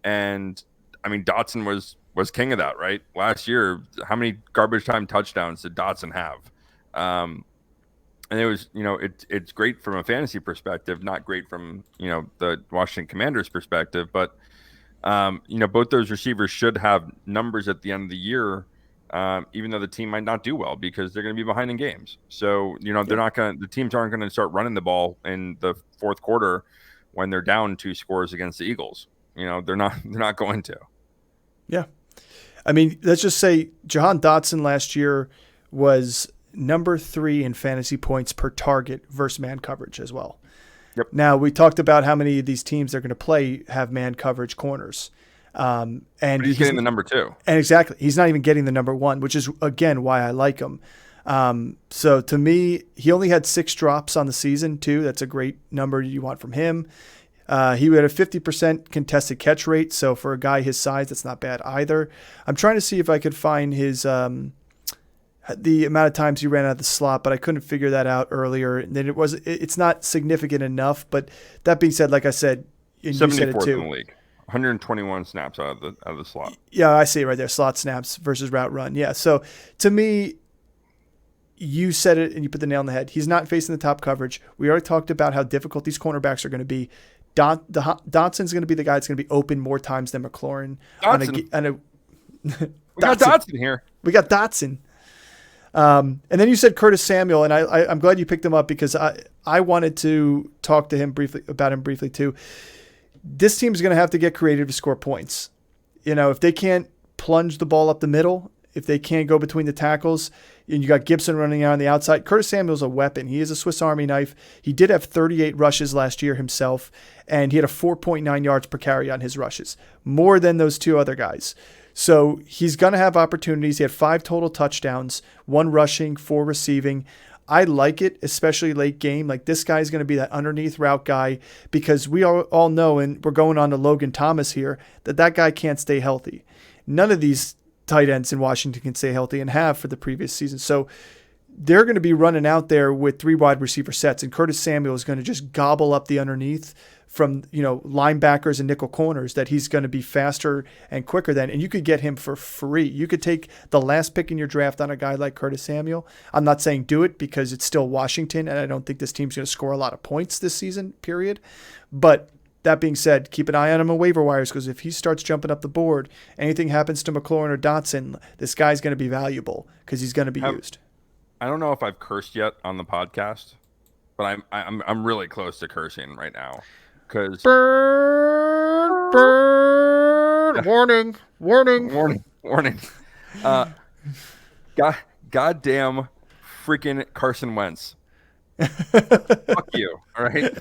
And I mean, Dotson was king of that, right? Last year, how many garbage time touchdowns did Dotson have? And it was, it's great from a fantasy perspective, not great from, the Washington Commanders perspective, but, both those receivers should have numbers at the end of the year, even though the team might not do well because they're going to be behind in games. So, the teams aren't going to start running the ball in the 4th quarter when they're down 2 scores against the Eagles. They're not going to. Yeah. I mean, let's just say Jahan Dotson last year was number 3 in fantasy points per target versus man coverage as well. Yep. Now, we talked about how many of these teams they're going to play have man coverage corners. And but he's getting the number 2. And exactly. He's not even getting the number 1, which is, again, why I like him. So to me, he only had 6 drops on the season too. That's a great number you want from him. He had a 50% contested catch rate. So for a guy his size, that's not bad either. I'm trying to see if I could find his, the amount of times he ran out of the slot, but I couldn't figure that out earlier. And then it's not significant enough, but that being said, like I said, and you said it too, in the league, 121 snaps out of the slot. Yeah, I see it right there. Slot snaps versus route run. Yeah. So to me, you said it and you put the nail on the head. He's not facing the top coverage. We already talked about how difficult these cornerbacks are going to be. Dotson's going to be the guy that's going to be open more times than McLaurin. We got Dotson here. We got Dotson. And then you said Curtis Samuel, and I'm glad you picked him up because I wanted to talk to him briefly too. This team's going to have to get creative to score points. If they can't plunge the ball up the middle, if they can't go between the tackles, and you got Gibson running out on the outside, Curtis Samuel's a weapon. He is a Swiss Army knife. He did have 38 rushes last year himself, and he had a 4.9 yards per carry on his rushes, more than those 2 other guys. So he's going to have opportunities. He had 5 total touchdowns, 1 rushing, 4 receiving. I like it, especially late game. Like, this guy's going to be that underneath route guy, because we all know, and we're going on to Logan Thomas here, that guy can't stay healthy. None of these tight ends in Washington can stay healthy and have for the previous season. So they're going to be running out there with 3 wide receiver sets, and Curtis Samuel is going to just gobble up the underneath from linebackers and nickel corners, that he's going to be faster and quicker than, and you could get him for free. You could take the last pick in your draft on a guy like Curtis Samuel. I'm not saying do it because it's still Washington, and I don't think this team's going to score a lot of points this season, period. But that being said, keep an eye on him on waiver wires, because if he starts jumping up the board, anything happens to McLaurin or Dotson, this guy's going to be valuable because he's going to be used. I don't know if I've cursed yet on the podcast, but I'm really close to cursing right now. Because burn, warning. Goddamn freaking Carson Wentz. Fuck you. All right.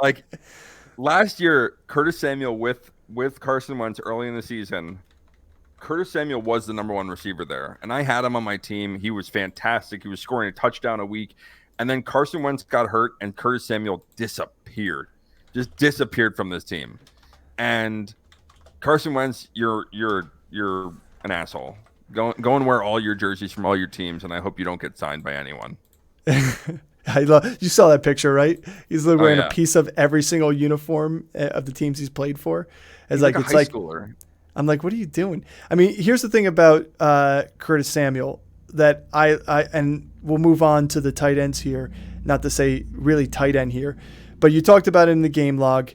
Like, last year, Curtis Samuel with Carson Wentz early in the season, Curtis Samuel was the number 1 receiver there, and I had him on my team. He was fantastic. He was scoring a touchdown a week, and then Carson Wentz got hurt, and Curtis Samuel just disappeared from this team. And Carson Wentz, you're an asshole. Go and wear all your jerseys from all your teams, and I hope you don't get signed by anyone. You saw that picture, right? He's literally wearing yeah. a piece of every single uniform of the teams he's played for. He's like a high schooler. I'm like, what are you doing? I mean, here's the thing about Curtis Samuel that and we'll move on to the tight ends here, not to say really tight end here, but you talked about it in the game log.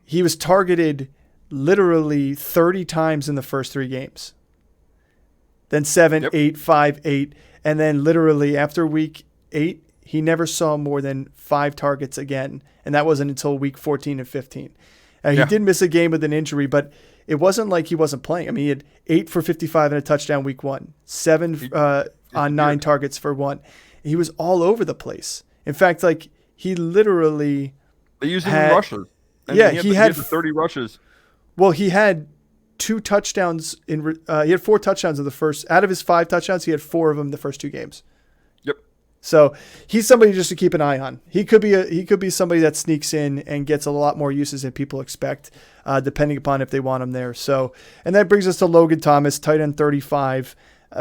He was targeted literally 30 times in the first 3 games. Then 7, 8, 5, 8. And then literally after week 8, he never saw more than 5 targets again. And that wasn't until week 14 and 15. He did miss a game with an injury, but it wasn't like he wasn't playing. I mean, he had 8 for 55 and a touchdown week 1, 7 on 9 targets for 1. He was all over the place. In fact, like he literally they used him in rushes. And he had 30 rushes. Well, he had 2 touchdowns he had 4 touchdowns in the first. Out of his 5 touchdowns, he had 4 of them in the first 2 games. Yep. So he's somebody just to keep an eye on. He could be somebody that sneaks in and gets a lot more uses than people expect, depending upon if they want him there. So, and that brings us to Logan Thomas, tight end 35.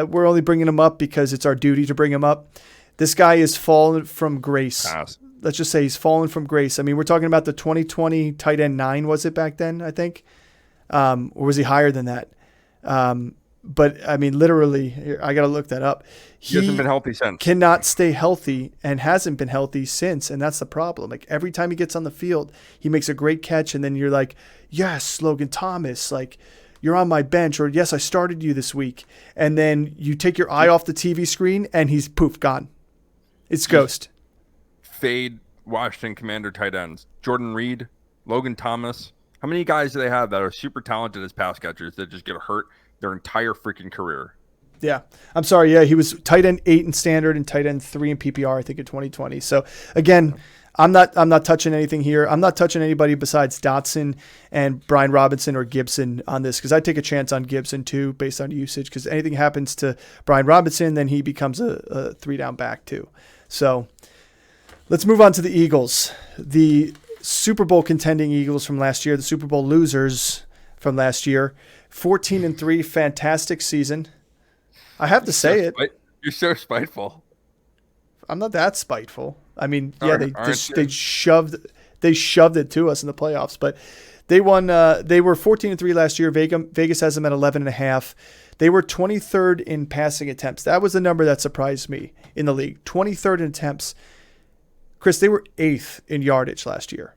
We're only bringing him up because it's our duty to bring him up. This guy is fallen from grace. Let's just say he's fallen from grace. I mean, we're talking about the 2020 tight end 9, was it back then, I think? Or was he higher than that? But, I mean, literally, I got to look that up. He hasn't been healthy since. Cannot stay healthy and hasn't been healthy since, and that's the problem. Like, every time he gets on the field, he makes a great catch, and then you're like, yes, Logan Thomas, like, you're on my bench, or yes, I started you this week. And then you take your eye off the TV screen, and he's, poof, gone. It's ghost. Fade Washington Commander tight ends. Jordan Reed, Logan Thomas. How many guys do they have that are super talented as pass catchers that just get hurt their entire freaking career? Yeah. I'm sorry. Yeah, he was tight end 8 in standard and tight end 3 in PPR, I think, in 2020. So, again, I'm not touching anything here. I'm not touching anybody besides Dotson and Brian Robinson or Gibson on this because I take a chance on Gibson, too, based on usage because anything happens to Brian Robinson, then he becomes a 3-down back, too. So, let's move on to the Eagles. The Super Bowl contending Eagles from last year, the Super Bowl losers from last year. 14-3, fantastic season. I have to say it. You're so spiteful. I'm not that spiteful. I mean, yeah, they shoved it to us in the playoffs, but they won. They were 14-3 last year. Vegas has them at 11.5. They were 23rd in passing attempts. That was the number that surprised me in the league. 23rd in attempts. Chris, they were 8th in yardage last year.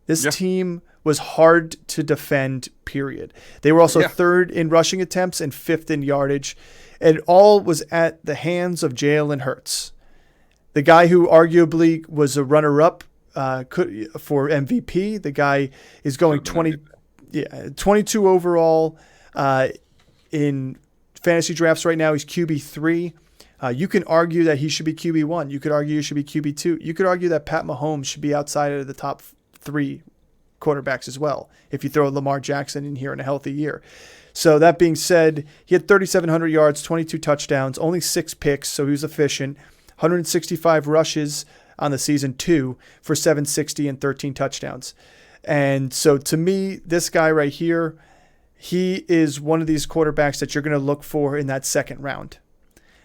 This team was hard to defend, period. They were also 3rd in rushing attempts and 5th in yardage. And all was at the hands of Jalen Hurts, the guy who arguably was a runner-up for MVP. The guy is going 22 overall in fantasy drafts right now. He's QB3. You can argue that he should be QB1. You could argue he should be QB2. You could argue that Pat Mahomes should be outside of the top 3 quarterbacks as well if you throw Lamar Jackson in here in a healthy year. So that being said, he had 3,700 yards, 22 touchdowns, only 6 picks, so he was efficient. 165 rushes on the season, 2 for 760 and 13 touchdowns. And so to me, this guy right here, he is one of these quarterbacks that you're going to look for in that second round.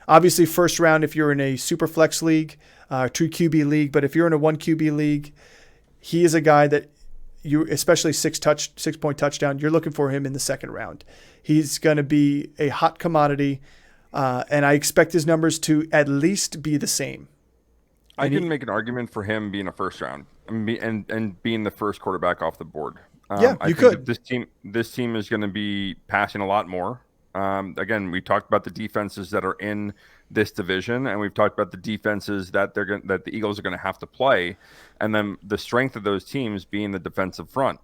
Obviously, first round if you're in a super flex league, 2 QB league, but if you're in a 1 QB league, he is a guy that you, especially 6-point touchdown, you're looking for him in the second round. He's going to be a hot commodity, and I expect his numbers to at least be the same. I can make an argument for him being a first round and being the first quarterback off the board. I think this team is going to be passing a lot more. Again, we talked about the defenses that are in this division, and we've talked about the defenses that that the Eagles are going to have to play, and then the strength of those teams being the defensive front.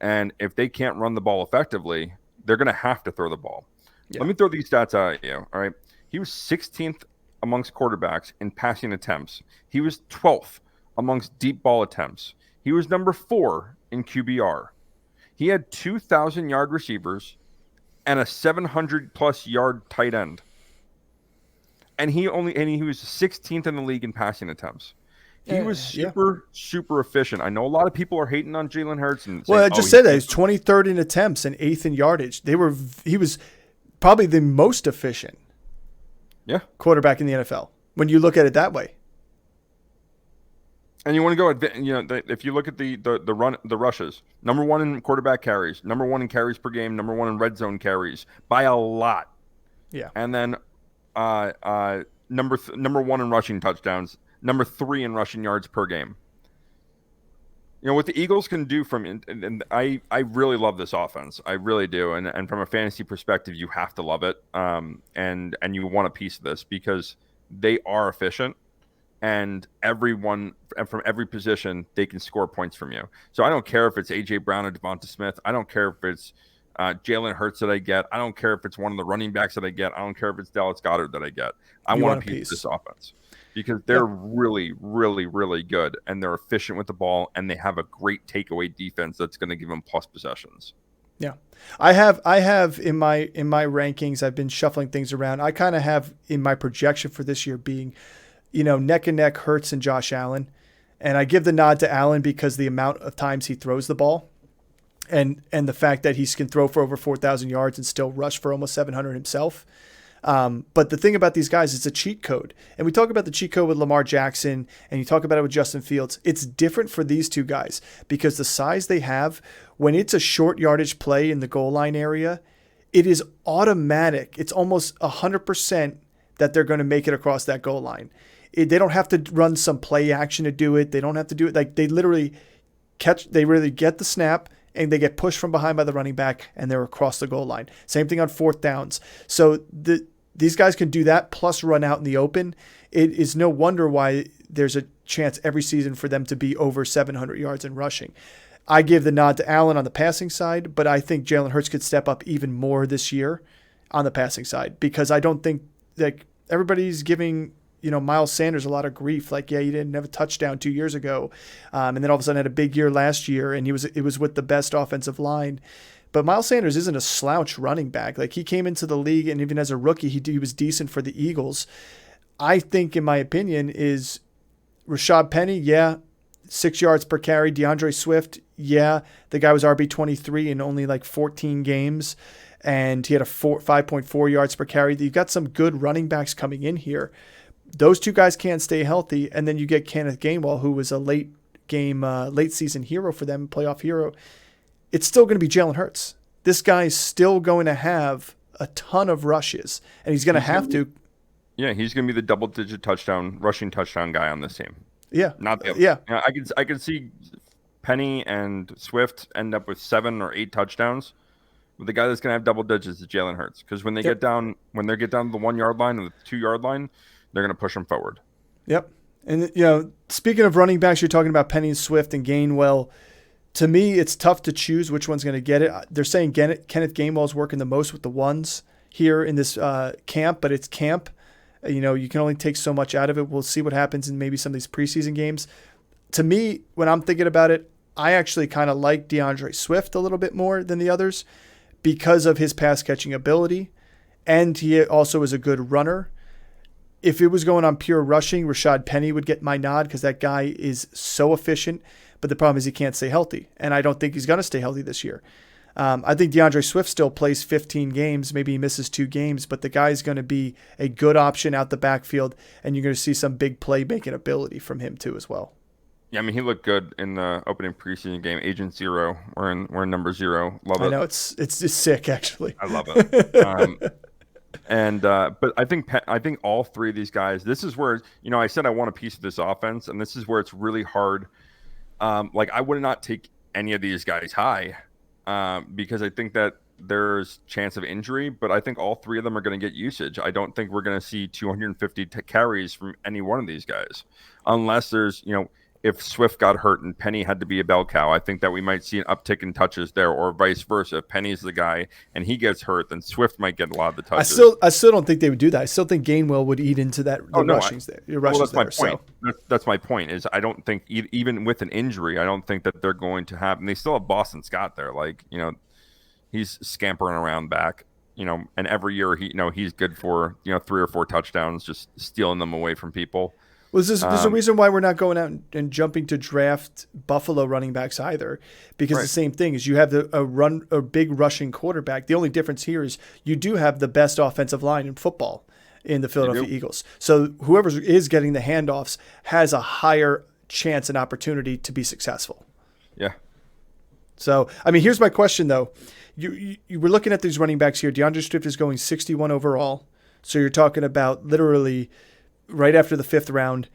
And if they can't run the ball effectively, they're going to have to throw the ball. Yeah. Let me throw these stats at you. All right, he was 16th amongst quarterbacks in passing attempts. He was 12th amongst deep ball attempts. He was number 4 in QBR. He had 2,000-yard receivers and a 700-plus yard tight end. And he was 16th in the league in passing attempts. He was super efficient. I know a lot of people are hating on Jalen Hurts. And saying, I just said that he's 23rd in attempts and 8th in yardage. probably the most efficient quarterback in the NFL when you look at it that way. And you want to go, if you look at the rushes, number one in quarterback carries, number one in carries per game, number one in red zone carries by a lot. Yeah. And then number one in rushing touchdowns, number three in rushing yards per game. What the Eagles can do and I really love this offense. I really do. And from a fantasy perspective, you have to love it. And you want a piece of this because they are efficient. And everyone from every position, they can score points from you. So I don't care if it's A.J. Brown or Devonta Smith. I don't care if it's Jalen Hurts that I get. I don't care if it's one of the running backs that I get. I don't care if it's Dallas Goedert that I get. I want a piece of this offense because they're really, really, really good, and they're efficient with the ball, and they have a great takeaway defense that's going to give them plus possessions. Yeah. I have in my rankings, I've been shuffling things around. I kind of have in my projection for this year being neck and neck Hurts and Josh Allen. And I give the nod to Allen because the amount of times he throws the ball and the fact that he can throw for over 4,000 yards and still rush for almost 700 himself. But the thing about these guys, it's a cheat code. And we talk about the cheat code with Lamar Jackson and you talk about it with Justin Fields. It's different for these two guys because the size they have, when it's a short yardage play in the goal line area, it is automatic. It's almost 100% that they're going to make it across that goal line. They don't have to run some play action to do it. They don't have to do it. Like they literally get the snap and they get pushed from behind by the running back and they're across the goal line. Same thing on fourth downs. So these guys can do that plus run out in the open. It is no wonder why there's a chance every season for them to be over 700 yards in rushing. I give the nod to Allen on the passing side, but I think Jalen Hurts could step up even more this year on the passing side because I don't think that everybody's giving Miles Sanders a lot of grief. Like, yeah, he didn't have a touchdown 2 years ago. And then all of a sudden had a big year last year and it was with the best offensive line. But Miles Sanders isn't a slouch running back. Like he came into the league and even as a rookie, he was decent for the Eagles. I think, in my opinion, is Rashad Penny, 6 yards per carry. DeAndre Swift, the guy was RB23 in only like 14 games. And he had a 5.4 yards per carry. You've got some good running backs coming in here. Those two guys can't stay healthy, and then you get Kenneth Gainwell, who was a late season hero for them, playoff hero. It's still going to be Jalen Hurts. This guy's still going to have a ton of rushes, and he's going to have to. Yeah, he's going to be the double-digit rushing touchdown guy on this team. Yeah, not the other. Yeah. I could see Penny and Swift end up with 7 or 8 touchdowns. But the guy that's going to have double digits is Jalen Hurts, because when they get down to the 1 yard line or the 2 yard line, they're going to push them forward. Yep. And, speaking of running backs, you're talking about Penny and Swift and Gainwell. To me, it's tough to choose which one's going to get it. They're saying Kenneth Gainwell's working the most with the ones here in this camp, but it's camp. You can only take so much out of it. We'll see what happens in maybe some of these preseason games. To me, when I'm thinking about it, I actually kind of like DeAndre Swift a little bit more than the others because of his pass-catching ability, and he also is a good runner. If it was going on pure rushing, Rashad Penny would get my nod because that guy is so efficient. But the problem is he can't stay healthy, and I don't think he's going to stay healthy this year. I think DeAndre Swift still plays 15 games. Maybe he misses 2 games, but the guy's going to be a good option out the backfield, and you're going to see some big playmaking ability from him too as well. Yeah, I mean, he looked good in the opening preseason game. Agent 0, we're in number 0. Love it. I know it's just sick, actually. I love it. But I think all 3 of these guys. This is where I said I want a piece of this offense, and this is where it's really hard. I would not take any of these guys high because I think that there's chance of injury, but I think all 3 of them are going to get usage. I don't think we're going to see 250 carries from any one of these guys, unless there's if Swift got hurt and Penny had to be a bell cow. I think that we might see an uptick in touches there, or vice versa. If Penny's the guy and he gets hurt, then Swift might get a lot of the touches. I still don't think they would do that. I still think Gainwell would eat into that. Rushings there. That's my point. That's my point. Is I don't think even with an injury, I don't think that they're going to have. And they still have Boston Scott there. He's scampering around back. And every year he's good for 3 or 4 touchdowns, just stealing them away from people. Well, there's a reason why we're not going out and jumping to draft Buffalo running backs either, because the Right. same thing is you have a big rushing quarterback. The only difference here is you do have the best offensive line in football in the You Philadelphia do. Eagles. So whoever is getting the handoffs has a higher chance and opportunity to be successful. Yeah. So, I mean, here's my question though. You were looking at these running backs here. DeAndre Swift is going 61 overall. So you're talking about literally right after the 5th round.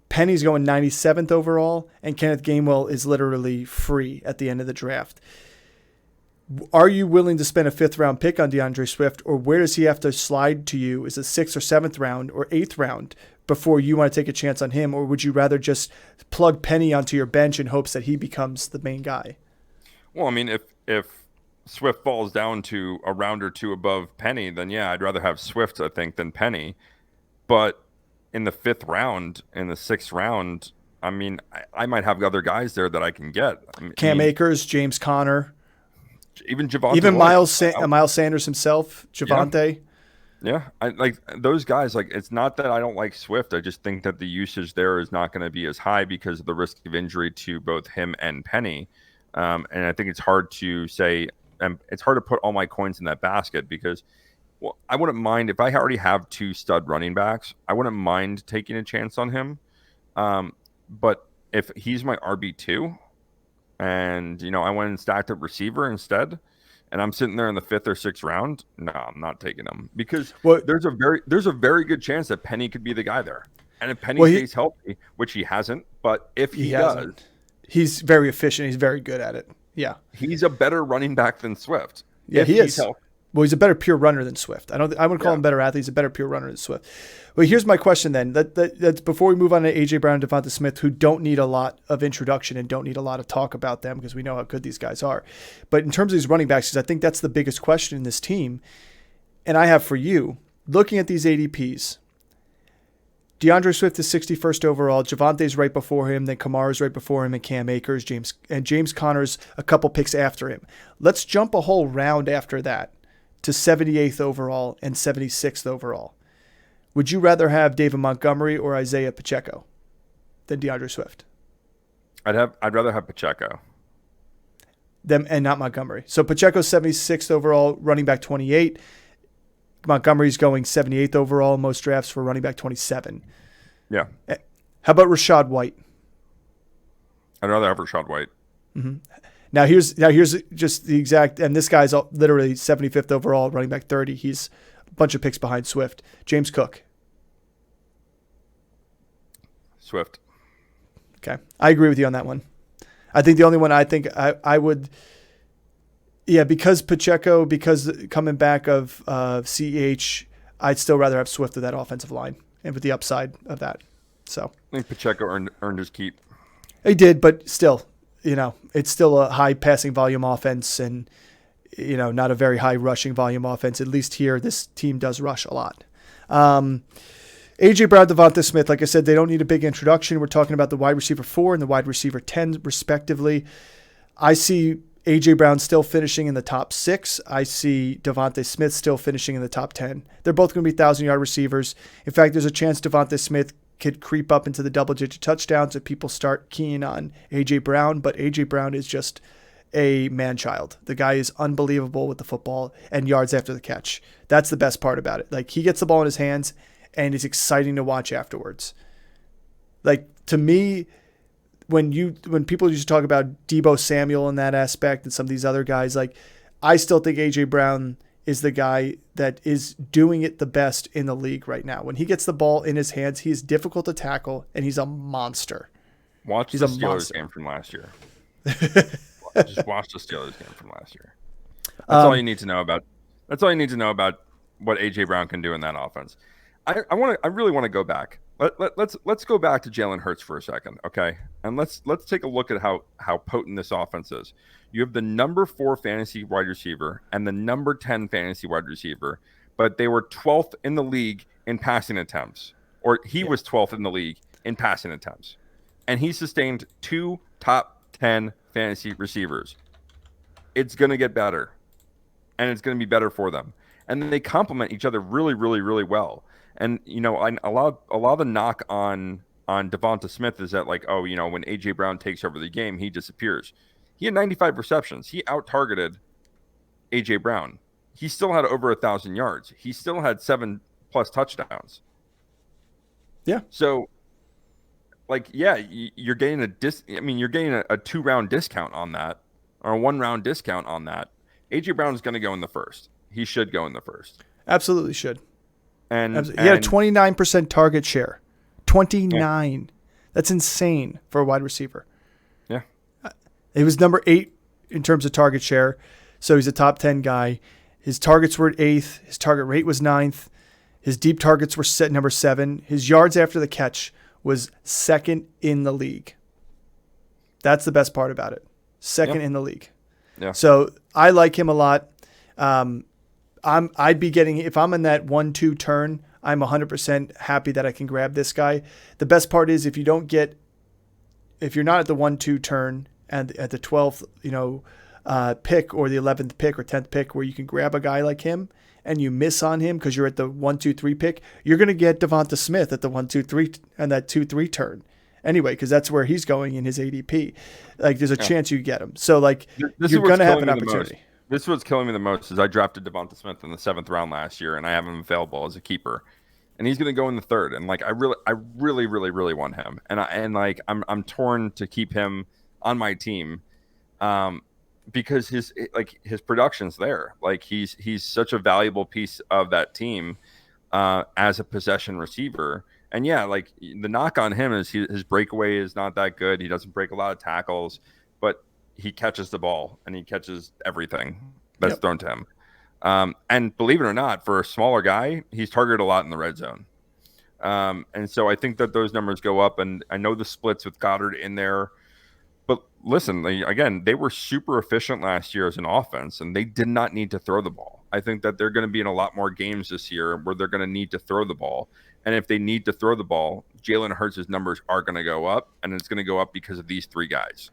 Penny's going 97th overall, and Kenneth Gainwell is literally free at the end of the draft. Are you willing to spend a 5th round pick on DeAndre Swift, or where does he have to slide to you? Is it 6th or 7th round or 8th round before you want to take a chance on him, or would you rather just plug Penny onto your bench in hopes that he becomes the main guy? Well, I mean, if Swift falls down to a round or two above Penny, then yeah, I'd rather have Swift, I think, than Penny. But in the 5th round, in the 6th round, I mean, I might have other guys there that I can get. I Cam mean, Akers, James Conner, even Javonte even Williams. Miles Sanders himself, Javonte. Yeah, I like those guys. Like, it's not that I don't like Swift. I just think that the usage there is not going to be as high because of the risk of injury to both him and Penny. And I think it's hard to say, it's hard to put all my coins in that basket because, well, I wouldn't mind if I already have 2 stud running backs. I wouldn't mind taking a chance on him. But if he's my RB2 and, I went and stacked up receiver instead, and I'm sitting there in the 5th or 6th round, no, I'm not taking him because there's a very good chance that Penny could be the guy there. And if Penny stays healthy, which he hasn't, but if he does, he's very efficient. He's very good at it. Yeah. He's a better running back than Swift. Yeah, he is. Healthy. Well, he's a better pure runner than Swift. I wouldn't call him a better athlete. He's a better pure runner than Swift. Well, here's my question then. That's before we move on to A.J. Brown and Devonta Smith, who don't need a lot of introduction and don't need a lot of talk about them because we know how good these guys are. But in terms of these running backs, I think that's the biggest question in this team. And I have for you, looking at these ADPs, DeAndre Swift is 61st overall. Javante's right before him. Then Kamara's right before him, and Cam Akers, James Conner's a couple picks after him. Let's jump a whole round after that to 78th overall and 76th overall. Would you rather have David Montgomery or Isaiah Pacheco than DeAndre Swift? I'd rather have Pacheco. Them and not Montgomery. So Pacheco's 76th overall, running back 28. Montgomery's going 78th overall in most drafts for running back 27. Yeah. How about Rashad White? I'd rather have Rashad White. Mm-hmm. Now here's just the exact, and this guy's literally 75th overall, running back 30. He's a bunch of picks behind Swift. James Cook. Swift. Okay. I agree with you on that one. I think the only one I think I would, because Pacheco, because coming back of CEH, I'd still rather have Swift with that offensive line and with the upside of that. So I think Pacheco earned his keep. He did, but still, it's still a high passing volume offense and, not a very high rushing volume offense. At least here, this team does rush a lot. A.J. Brown, Devonta Smith, like I said, they don't need a big introduction. We're talking about the wide receiver 4 and the wide receiver 10, respectively. I see A.J. Brown still finishing in the top 6. I see Devonta Smith still finishing in the top 10. They're both going to be 1,000-yard receivers. In fact, there's a chance Devonta Smith could creep up into the double-digit touchdowns if people start keying on A.J. Brown, but A.J. Brown is just a man-child. The guy is unbelievable with the football and yards after the catch. That's the best part about it. Like, he gets the ball in his hands, and it's exciting to watch afterwards. Like, to me, when people used to talk about Deebo Samuel in that aspect and some of these other guys, like, I still think A.J. Brown is the guy that is doing it the best in the league right now. When he gets the ball in his hands, he is difficult to tackle, and he's a monster. Watch the Steelers game from last year. Just watch the Steelers game from last year. That's all you need to know about. That's all you need to know about what A.J. Brown can do in that offense. I really want to go back. Let's go back to Jalen Hurts for a second, okay? And let's take a look at how potent this offense is. You have the number 4 fantasy wide receiver and the number 10 fantasy wide receiver, but they were 12th in the league in passing attempts, or he was 12th in the league in passing attempts, and he sustained 2 top 10 fantasy receivers. It's going to get better, and it's going to be better for them, and they complement each other really, really, really well. And a lot of the knock on on Devonta Smith is that like, oh, when AJ Brown takes over the game, he disappears. He had 95 receptions. He out targeted AJ Brown. He still had over 1,000 yards. He still had 7+ touchdowns. Yeah. So, like, yeah, you're getting you're getting a 2-round discount on that, or a 1-round discount on that. AJ Brown is going to go in the first. He should go in the first. Absolutely should. And he had a 29% target share. 29. Yeah. That's insane for a wide receiver. Yeah. He was number 8 in terms of target share, so he's a top 10 guy. His targets were 8th. His target rate was 9th. His deep targets were set number 7. His yards after the catch was 2nd in the league. That's the best part about it. 2nd in the league. Yeah. So I like him a lot. I'd be getting, if I'm in that 1-2 turn, I'm 100% happy that I can grab this guy. The best part is if you're not at the 1-2 turn and at the 12th, pick or the 11th pick or 10th pick where you can grab a guy like him and you miss on him because you're at the 1-2-3 pick, you're going to get Devonta Smith at the 1-2-3 and that 2-3 turn anyway, because that's where he's going in his ADP. Like there's a chance you get him. So like you're going to have an opportunity. This is what's killing me the most is I drafted Devonta Smith in the 7th round last year, and I have him available as a keeper, and he's going to go in the 3rd. And like I really want him, and I'm torn to keep him on my team, because his production's there. Like he's such a valuable piece of that team as a possession receiver. And yeah, like the knock on him is his breakaway is not that good. He doesn't break a lot of tackles, but he catches the ball and he catches everything that's thrown to him. And believe it or not, for a smaller guy, he's targeted a lot in the red zone. And so I think that those numbers go up, and I know the splits with Goddard in there, but listen, they were super efficient last year as an offense, and they did not need to throw the ball. I think that they're going to be in a lot more games this year where they're going to need to throw the ball. And if they need to throw the ball, Jalen Hurts' numbers are going to go up, and it's going to go up because of these 3 guys.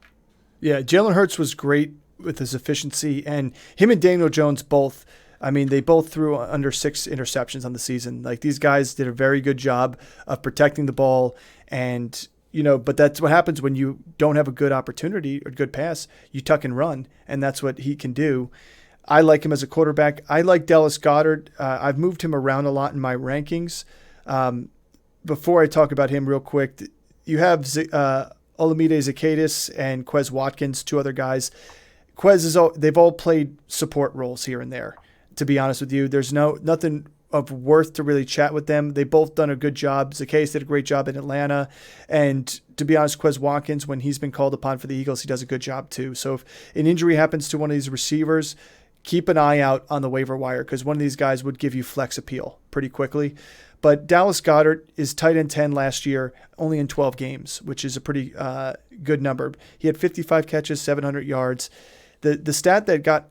Yeah, Jalen Hurts was great with his efficiency, and him and Daniel Jones both, they both threw under 6 interceptions on the season. Like these guys did a very good job of protecting the ball, and but that's what happens when you don't have a good opportunity or good pass. You tuck and run, and that's what he can do. I like him as a quarterback. I like Dallas Goedert. I've moved him around a lot in my rankings. Before I talk about him real quick, you have Olamide Zaccheaus and Quez Watkins, 2 other guys. They've all played support roles here and there. To be honest with you, there's nothing of worth to really chat with them. They both done a good job. Zaccheaus did a great job in Atlanta, and to be honest, Quez Watkins, when he's been called upon for the Eagles, he does a good job too. So if an injury happens to one of these receivers, keep an eye out on the waiver wire because one of these guys would give you flex appeal pretty quickly. But Dallas Goedert is tight end 10 last year, only in 12 games, which is a pretty good number. He had 55 catches, 700 yards. The stat that got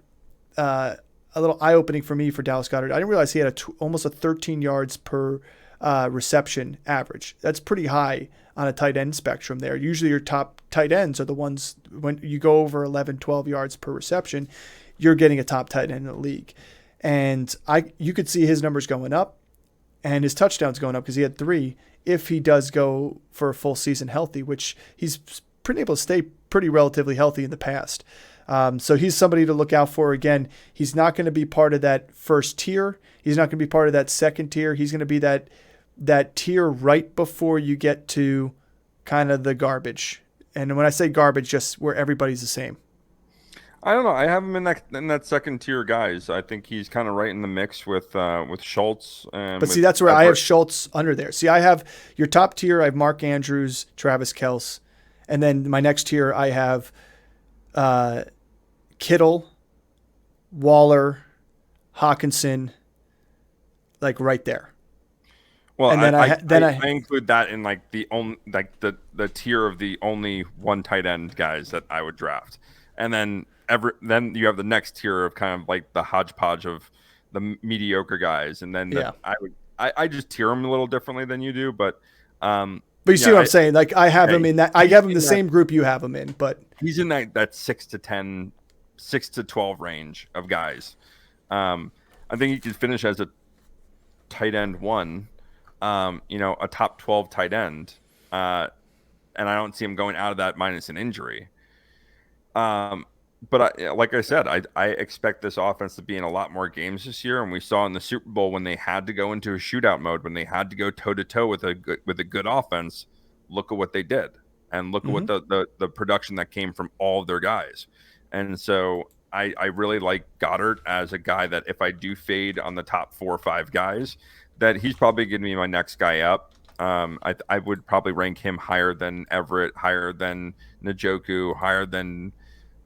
a little eye-opening for me for Dallas Goedert, I didn't realize he had almost a 13 yards per reception average. That's pretty high on a tight end spectrum there. Usually your top tight ends are the ones, when you go over 11, 12 yards per reception, you're getting a top tight end in the league. And you could see his numbers going up and his touchdowns going up because he had 3 if he does go for a full season healthy, which he's been able to stay pretty relatively healthy in the past. So he's somebody to look out for. Again, he's not going to be part of that first tier. He's not going to be part of that second tier. He's going to be that tier right before you get to kind of the garbage. And when I say garbage, just where everybody's the same. I don't know. I have him in that second tier guys. I think he's kind of right in the mix with Schultz. But see, that's where I have Schultz under there. See, I have your top tier. I have Mark Andrews, Travis Kelce, and then my next tier I have Kittle, Waller, Hawkinson, like right there. Well, and then I include that in like the tier of the only one tight end guys that I would draft, and then you have the next tier of kind of like the hodgepodge of the mediocre guys, and then I just tier them a little differently than you do, but you see what I'm saying? Like I have him in that. I have him in the same group you have him in, but he's in that 6 to 10, 6 to 12 range of guys. I think he could finish as a tight end 1, a top 12 tight end. and I don't see him going out of that minus an injury. But like I said, I expect this offense to be in a lot more games this year, and we saw in the Super Bowl when they had to go into a shootout mode, when they had to go toe to toe with a good offense. Look at what they did, and look at what the production that came from all of their guys. And so I really like Goddard as a guy that if I do fade on the top 4 or 5 guys, that he's probably going to be my next guy up. I would probably rank him higher than Everett, higher than Njoku, higher than.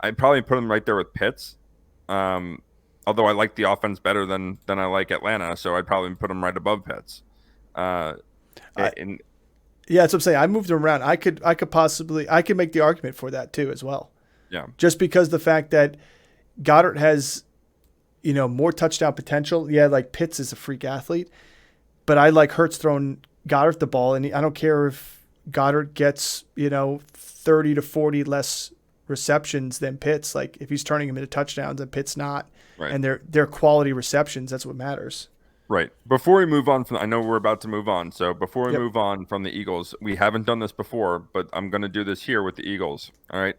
I'd probably put him right there with Pitts. Although I like the offense better than I like Atlanta, so I'd probably put him right above Pitts. Yeah, that's what I'm saying. I moved him around. I could make the argument for that too as well. Yeah. Just because the fact that Goddard has, more touchdown potential. Yeah, like Pitts is a freak athlete, but I like Hurts throwing Goddard the ball, and I don't care if Goddard gets 30 to 40 less receptions than Pitts. Like if he's turning them into touchdowns and Pitts not, right. And they're quality receptions, that's what matters. Right. Before we move on I know we're about to move on. So before we move on from the Eagles, we haven't done this before, but I'm going to do this here with the Eagles. All right.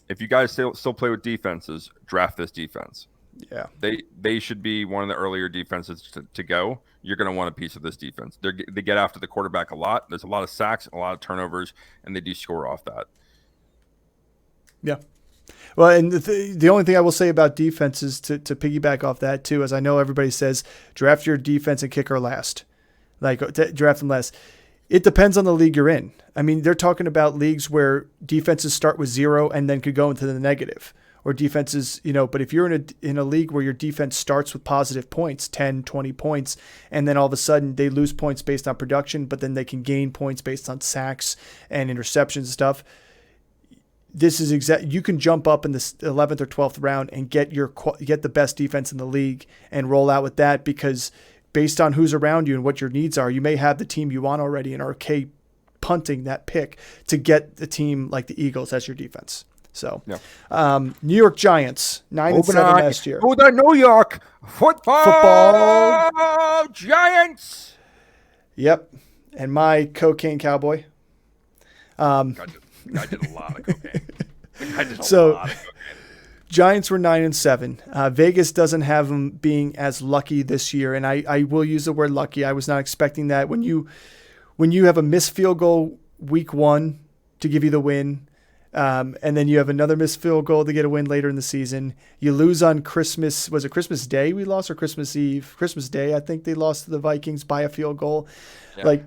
If you guys still play with defenses, draft this defense. Yeah. They should be one of the earlier defenses to go. You're going to want a piece of this defense. They get after the quarterback a lot. There's a lot of sacks, a lot of turnovers, and they do score off that. Yeah. Well, and the only thing I will say about defense is to piggyback off that too, as I know everybody says, draft your defense and kicker last. Like draft them last. It depends on the league you're in. I mean, they're talking about leagues where defenses start with 0 and then could go into the negative. Or defenses, but if you're in a league where your defense starts with positive points, 10, 20 points, and then all of a sudden they lose points based on production, but then they can gain points based on sacks and interceptions and stuff. This is you can jump up in the 11th or 12th round and get the best defense in the league and roll out with that, because based on who's around you and what your needs are, you may have the team you want already and are okay punting that pick to get the team like the Eagles as your defense. So, New York Giants, 9-7 last year. Oh, the New York football Giants. Yep, and my cocaine cowboy. Guy did a lot of cocaine. Lot of cocaine. Giants were 9-7. Vegas doesn't have them being as lucky this year, and I will use the word lucky. I was not expecting that. When you have a missed field goal week 1 to give you the win. And then you have another missed field goal to get a win later in the season. You lose on Christmas. Was it Christmas Day we lost or Christmas Eve? Christmas Day, I think they lost to the Vikings by a field goal. Yeah. Like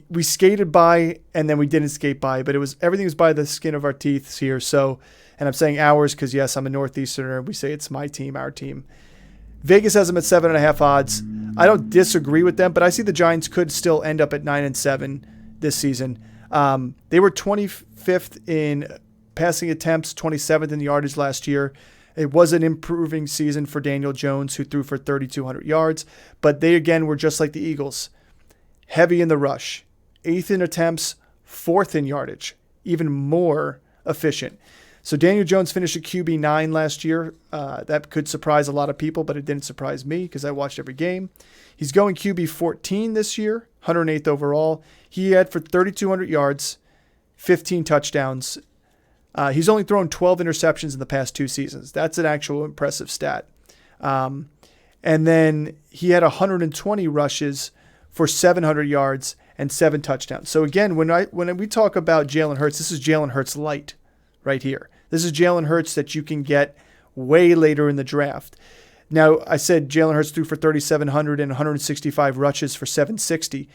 we skated by and then we didn't skate by, but everything was by the skin of our teeth here. So, and I'm saying ours because yes, I'm a Northeasterner. We say it's my team, our team. Vegas has them at 7.5 odds. I don't disagree with them, but I see the Giants could still end up at 9-7 this season. They were 25th in passing attempts, 27th in yardage last year. It was an improving season for Daniel Jones, who threw for 3,200 yards. But they, again, were just like the Eagles. Heavy in the rush. 8th in attempts, 4th in yardage. Even more efficient. So Daniel Jones finished at QB 9 last year. That could surprise a lot of people, but it didn't surprise me because I watched every game. He's going QB 14 this year, 108th overall. He had for 3,200 yards, 15 touchdowns. He's only thrown 12 interceptions in the past 2 seasons. That's an actual impressive stat. And then he had 120 rushes for 700 yards and 7 touchdowns. So again, when we talk about Jalen Hurts, this is Jalen Hurts light right here. This is Jalen Hurts that you can get way later in the draft. Now, I said Jalen Hurts threw for 3,700 and 165 rushes for 760.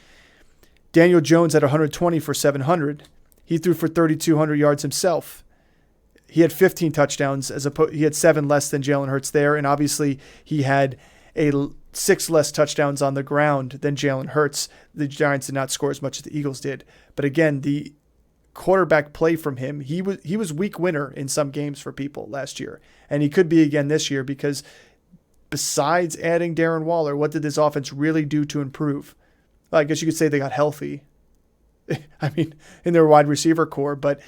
Daniel Jones had 120 for 700. He threw for 3,200 yards himself. He had 15 touchdowns he had 7 less than Jalen Hurts there, and obviously he had 6 less touchdowns on the ground than Jalen Hurts. The Giants did not score as much as the Eagles did. But again, the quarterback play from him, he was week winner in some games for people last year, and he could be again this year because besides adding Darren Waller, what did this offense really do to improve? Well, I guess you could say they got healthy. I mean, in their wide receiver core, but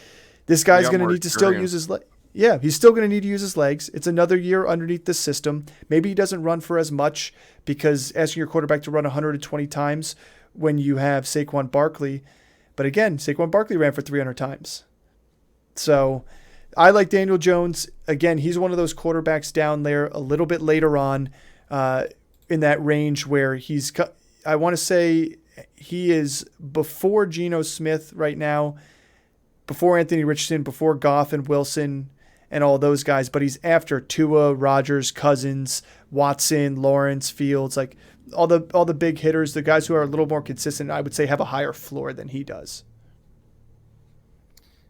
this guy's going to need to still use his legs. Yeah, he's still going to need to use his legs. It's another year underneath the system. Maybe he doesn't run for as much because asking your quarterback to run 120 times when you have Saquon Barkley But again, Saquon Barkley ran for 300 times. So I like Daniel Jones. Again, he's one of those quarterbacks down there a little bit later on in that range where I want to say he is before Geno Smith right now, before Anthony Richardson, before Goff and Wilson and all those guys, but he's after Tua, Rodgers, Cousins, Watson, Lawrence, Fields, like all the big hitters, the guys who are a little more consistent, I would say have a higher floor than he does.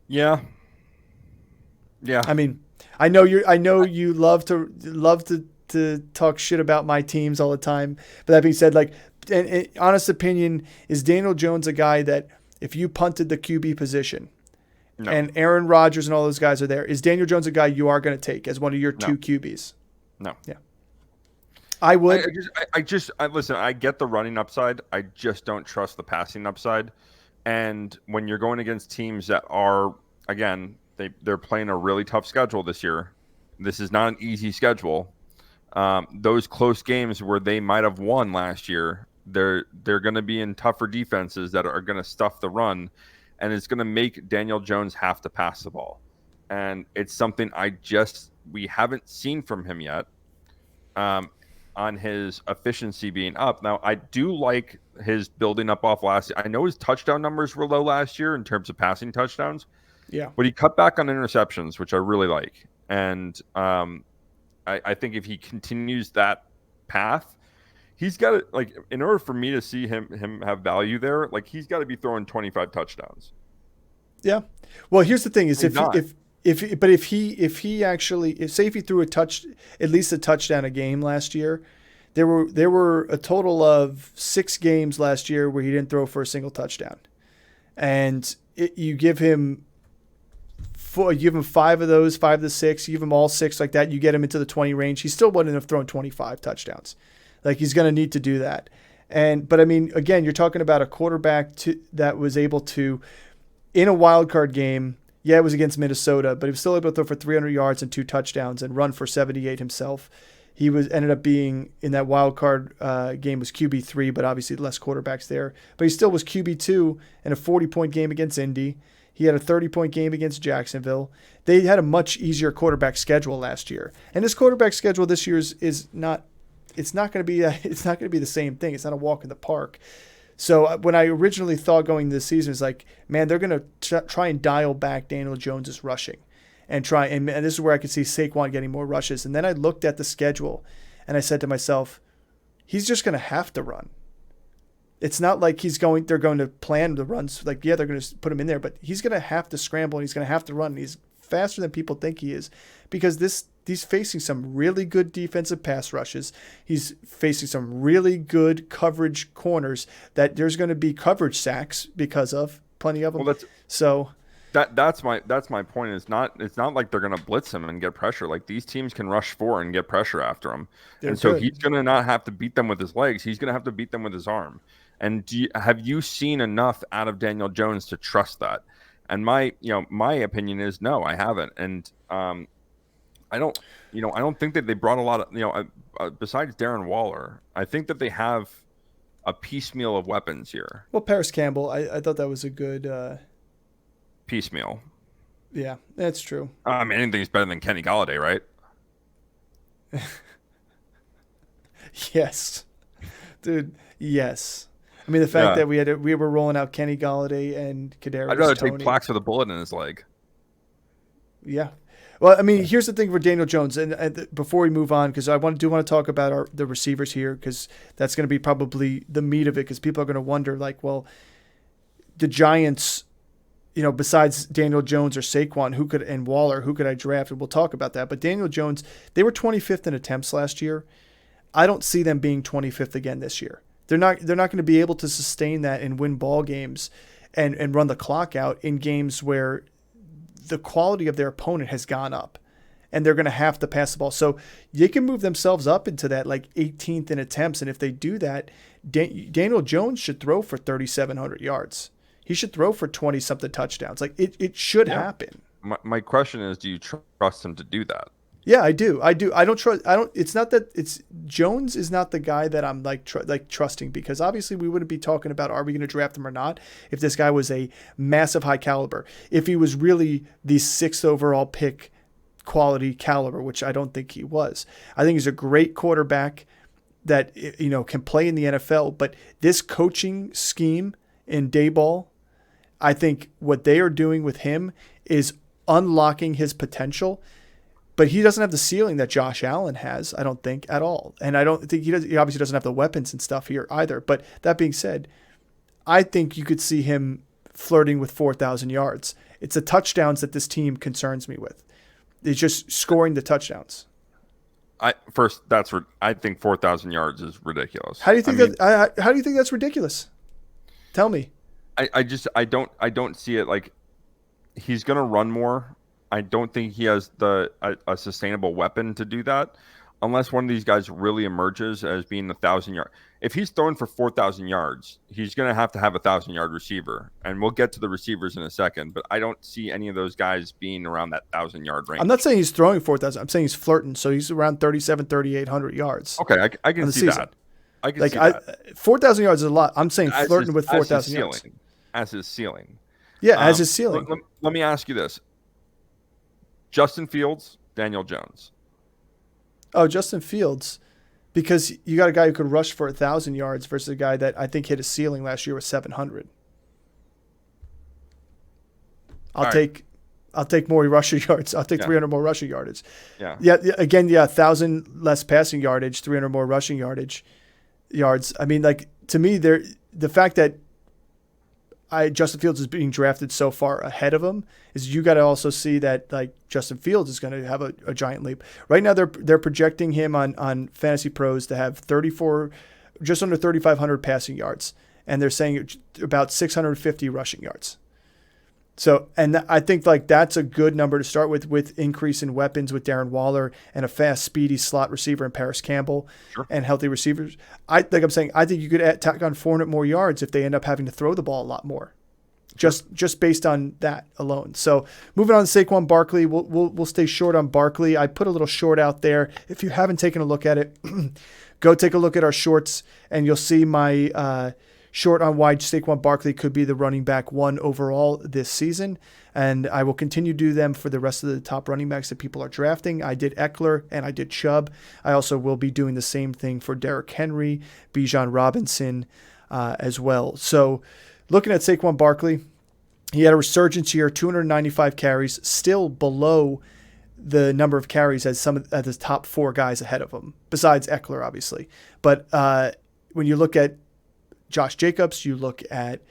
Yeah. Yeah. I mean, I know you love to talk shit about my teams all the time. But that being said, like, and honest opinion, is Daniel Jones a guy that if you punted the QB position and Aaron Rodgers and all those guys are there, is Daniel Jones a guy you are going to take as one of your two QBs? No. Yeah. I would. Listen, I get the running upside. I just don't trust the passing upside. And when you're going against teams that are, again, they're playing a really tough schedule this year. This is not an easy schedule. Those close games where they might have won last year, they're going to be in tougher defenses that are going to stuff the run, and it's going to make Daniel Jones have to pass the ball. And it's something we haven't seen from him yet on his efficiency being up. Now, I do like his building up off last year. I know his touchdown numbers were low last year in terms of passing touchdowns. Yeah. But he cut back on interceptions, which I really like. And I think if he continues that path, he's got to, like, in order for me to see him have value there, like, he's got to be throwing 25 touchdowns. Yeah. Well, here's the thing: is if he threw at least a touchdown a game last year, there were a total of 6 games last year where he didn't throw for a single touchdown, and you give him 5 of those, 5 to 6, you give him all 6 like that, you get him into the 20 range. He still wouldn't have thrown 25 touchdowns. Like, he's going to need to do that. But I mean, again, you're talking about a quarterback that was able to, in a wild card game, yeah, it was against Minnesota, but he was still able to throw for 300 yards and 2 touchdowns and run for 78 himself. He ended up being, in that wild card game, was QB3, but obviously less quarterbacks there. But he still was QB2 in a 40-point game against Indy. He had a 30-point game against Jacksonville. They had a much easier quarterback schedule last year, and this quarterback schedule this year is not. It's not going to be the same thing. It's not a walk in the park. So when I originally thought going this season, it's like, man, they're going to try and dial back Daniel Jones's rushing, and this is where I could see Saquon getting more rushes. And then I looked at the schedule, and I said to myself, he's just going to have to run. It's not like they're going to plan the runs. Like, yeah, they're going to put him in there, but he's going to have to scramble, and he's going to have to run. And he's faster than people think he is, because he's facing some really good defensive pass rushes. He's facing some really good coverage corners that there's going to be coverage sacks because of, plenty of them. Well, that's my point. It's not like they're going to blitz him and get pressure. Like, these teams can rush 4 and get pressure after him. So he's going to not have to beat them with his legs. He's going to have to beat them with his arm. And have you seen enough out of Daniel Jones to trust that? And my opinion is no, I haven't. And I don't think that they brought a lot of, besides Darren Waller, I think that they have a piecemeal of weapons here. Well, Paris Campbell, I thought that was a good piecemeal. Yeah, that's true. I mean, anything's better than Kenny Golladay, right? Yes, dude. Yes. I mean, the fact that we were rolling out Kenny Golladay and Kadarius I'd rather Toney. take Plax with a bullet in his leg. Yeah. Well, I mean, here's the thing for Daniel Jones, and before we move on, because I want to talk about the receivers here, because that's going to be probably the meat of it, because people are going to wonder, like, well, the Giants, besides Daniel Jones or Saquon, and Waller, who could I draft? And we'll talk about that. But Daniel Jones, they were 25th in attempts last year. I don't see them being 25th again this year. They're not going to be able to sustain that and win ball games and run the clock out in games where the quality of their opponent has gone up, and they're going to have to pass the ball. So they can move themselves up into that, like, 18th in attempts. And if they do that, Daniel Jones should throw for 3,700 yards. He should throw for 20-something touchdowns. Like, it should happen. My question is, do you trust him to do that? Yeah, I do. I do. I don't trust. I don't. It's not that. It's Jones is not the guy that I'm like trusting, because obviously we wouldn't be talking about are we going to draft him or not if this guy was a massive high caliber. If he was really the 6th overall pick quality caliber, which I don't think he was. I think he's a great quarterback that can play in the NFL. But this coaching scheme in Dayball, I think what they are doing with him is unlocking his potential. But he doesn't have the ceiling that Josh Allen has, I don't think, at all. And I don't think he does. He obviously doesn't have the weapons and stuff here either. But that being said, I think you could see him flirting with 4,000 yards. It's the touchdowns that this team concerns me with. It's just scoring the touchdowns. I think 4,000 yards is ridiculous. How do you think how do you think that's ridiculous? Tell me. I don't see it. Like, he's going to run more. I don't think he has a sustainable weapon to do that, unless one of these guys really emerges as being 1,000 yard. If he's throwing for 4,000 yards, he's going to have a 1,000-yard receiver, and we'll get to the receivers in a second. But I don't see any of those guys being around that 1,000-yard range. I'm not saying he's throwing 4,000. I'm saying he's flirting, so he's around 3,800 yards. Okay, I can see that. I can see that. 4,000 yards is a lot. I'm saying flirting with 4,000 yards as his ceiling. Yeah, as his ceiling. Let me ask you this. Justin Fields, Daniel Jones. Oh, Justin Fields, because you got a guy who could rush for 1,000 yards versus a guy that I think hit his ceiling last year with 700. I'll take more rushing yards. I'll take 300 more rushing yardage. Yeah. Yeah. Again, 1,000 less passing yardage, 300 more rushing yards. I mean, like, to me, the fact that Justin Fields is being drafted so far ahead of him is you got to also see that, like, Justin Fields is going to have a giant leap. Right now they're projecting him on Fantasy Pros to have just under 3,500 passing yards, and they're saying about 650 rushing yards. So, and I think like that's a good number to start with increase in weapons with Darren Waller and a fast, speedy slot receiver in Paris Campbell. Sure. And healthy receivers. I think you could tack on 400 more yards if they end up having to throw the ball a lot more. Sure. Just based on that alone. So moving on to Saquon Barkley, we'll stay short on Barkley. I put a little short out there. If you haven't taken a look at it, go take a look at our shorts, and you'll see my short on why Saquon Barkley could be the running back 1 overall this season. And I will continue to do them for the rest of the top running backs that people are drafting. I did Eckler and I did Chubb. I also will be doing the same thing for Derrick Henry, Bijan Robinson as well. So looking at Saquon Barkley, he had a resurgence here, 295 carries, still below the number of carries as some of the top 4 guys ahead of him, besides Eckler, obviously. But when you look at Josh Jacobs, you look at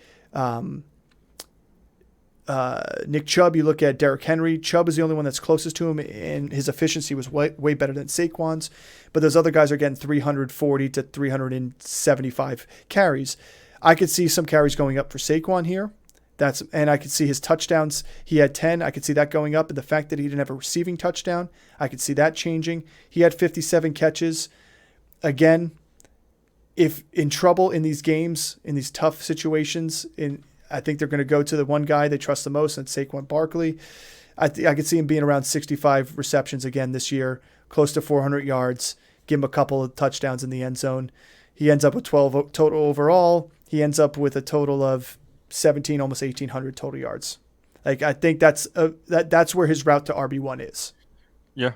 Nick Chubb, you look at Derrick Henry. Chubb is the only one that's closest to him, and his efficiency was way better than Saquon's. But those other guys are getting 340 to 375 carries. I could see some carries going up for Saquon here. And I could see his touchdowns. He had 10. I could see that going up. And the fact that he didn't have a receiving touchdown, I could see that changing. He had 57 catches. Again, if in trouble in these games, in these tough situations, I think they're going to go to the one guy they trust the most, and Saquon Barkley. I could see him being around 65 receptions again this year, close to 400 yards, give him a couple of touchdowns in the end zone. He ends up with 12 total overall. He ends up with a total of 17, almost 1,800 total yards. Like, I think that's where his route to RB1 is. Yeah.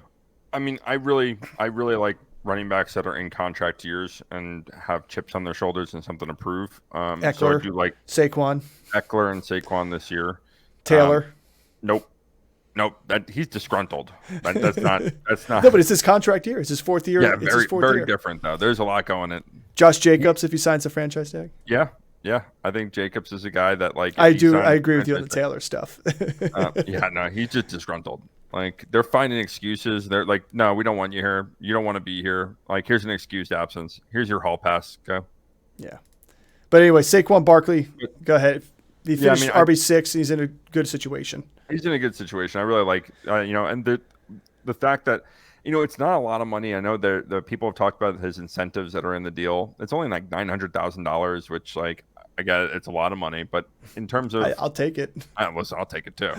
I mean, I really like running backs that are in contract years and have chips on their shoulders and something to prove. Eckler, so I do like Saquon. Eckler and Saquon this year. Taylor. Nope. He's disgruntled. That's not. No, but it's his contract year. It's his 4th year. Yeah, very different though. There's a lot going in. Josh Jacobs, if he signs a franchise tag. Yeah. I think Jacobs is a guy that, like. I agree with you on the Taylor stuff. He's just disgruntled. Like, they're finding excuses. They're like, no, we don't want you here. You don't want to be here. Like, here's an excused absence. Here's your hall pass. Go. Yeah. But anyway, Saquon Barkley, go ahead. He finished RB6. He's in a good situation. He's in a good situation. I really like, and the fact that, it's not a lot of money. I know the people have talked about his incentives that are in the deal. It's only like $900,000, which, like, I get it. It's a lot of money. But in terms of. I'll take it. I'll take it too.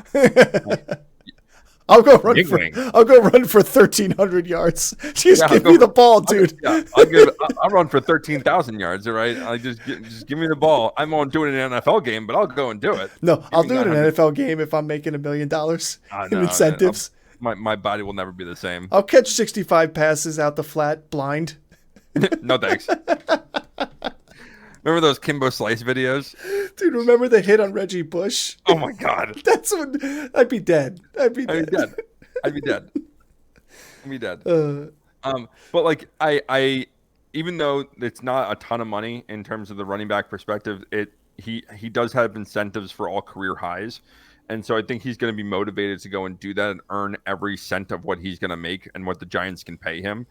I'll go run Big for wing. I'll go run for 1,300 yards. Just Yeah, give me the ball, dude. I'll run for 13,000 yards. All right, just give me the ball. I won't do it in an NFL game, but I'll go and do it. No, Give I'll me do it in an 900. NFL game if I'm making $1 million I in know. incentives. My body will never be the same. I'll catch 65 passes out the flat blind. No thanks. Remember those Kimbo Slice videos? Dude, remember the hit on Reggie Bush? Oh my God. That's when I'd be dead. I'd be dead. I'd be dead. I'd be dead. But like I even though it's not a ton of money in terms of the running back perspective, he does have incentives for all career highs. And so I think he's going to be motivated to go and do that and earn every cent of what he's going to make and what the Giants can pay him,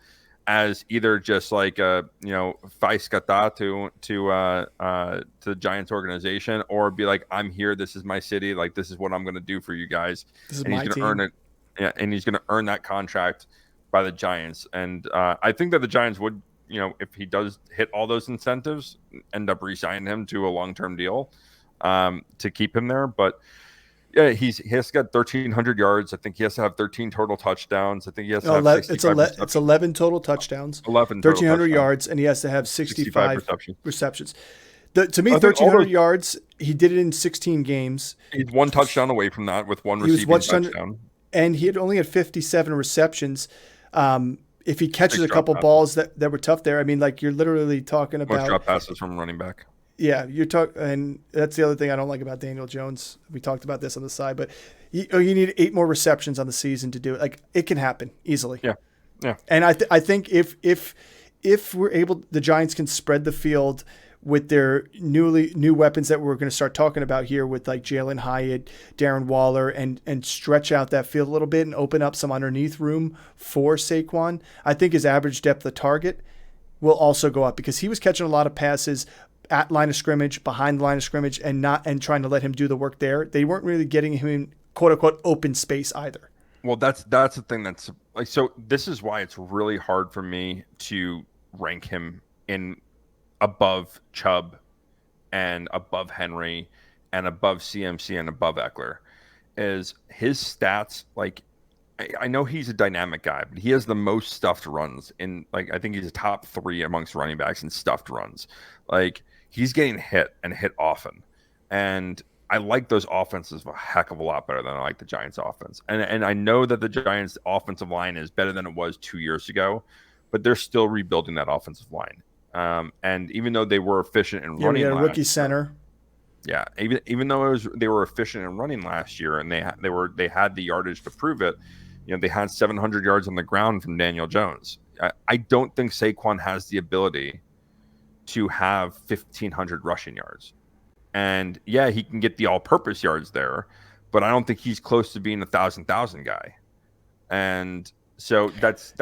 as either just like faiscata to the Giants organization, or be like, I'm here, this is my city, like this is what I'm going to do for you guys. This is and my he's going team. to earn it. Yeah, and he's going to earn that contract by the Giants. And I think that the Giants would, if he does hit all those incentives, end up re-signing him to a long-term deal to keep him there. But yeah, he has got 1,300 yards. I think he has to have 13 total touchdowns. I think he has to have 65 it's 11 total touchdowns. 11 1,300 yards, and he has to have 65 receptions. To me, 1,300 yards, he did it in 16 games. He's one touchdown away from that with one receiving touchdown. And he only had 57 receptions. If he catches a couple balls that were tough there, I mean, like you're literally talking about most drop passes from running back. Yeah, and that's the other thing I don't like about Daniel Jones. We talked about this on the side, but you need 8 more receptions on the season to do it. Like it can happen easily. Yeah. And I think if we're able, the Giants can spread the field with their new weapons that we're going to start talking about here with like Jalen Hyatt, Darren Waller, and stretch out that field a little bit and open up some underneath room for Saquon. I think his average depth of target will also go up because he was catching a lot of passes at line of scrimmage, behind the line of scrimmage, and trying to let him do the work there. They weren't really getting him in quote unquote open space either. Well, that's the thing that's like, so this is why it's really hard for me to rank him in above Chubb and above Henry and above CMC and above Eckler. Is his stats, like, I know he's a dynamic guy, but he has the most stuffed runs in, like, I think he's a top 3 amongst running backs in stuffed runs. Like, he's getting hit and hit often. And I like those offenses a heck of a lot better than I like the Giants offense. And I know that the Giants offensive line is better than it was 2 years ago, but they're still rebuilding that offensive line. And even though they were efficient in running, we had a rookie center. Yeah, even though they were efficient in running last year, and they had the yardage to prove it. They had 700 yards on the ground from Daniel Jones. I don't think Saquon has the ability to have 1,500 rushing yards. And yeah, he can get the all-purpose yards there, but I don't think he's close to being a 1,000 guy. And so that's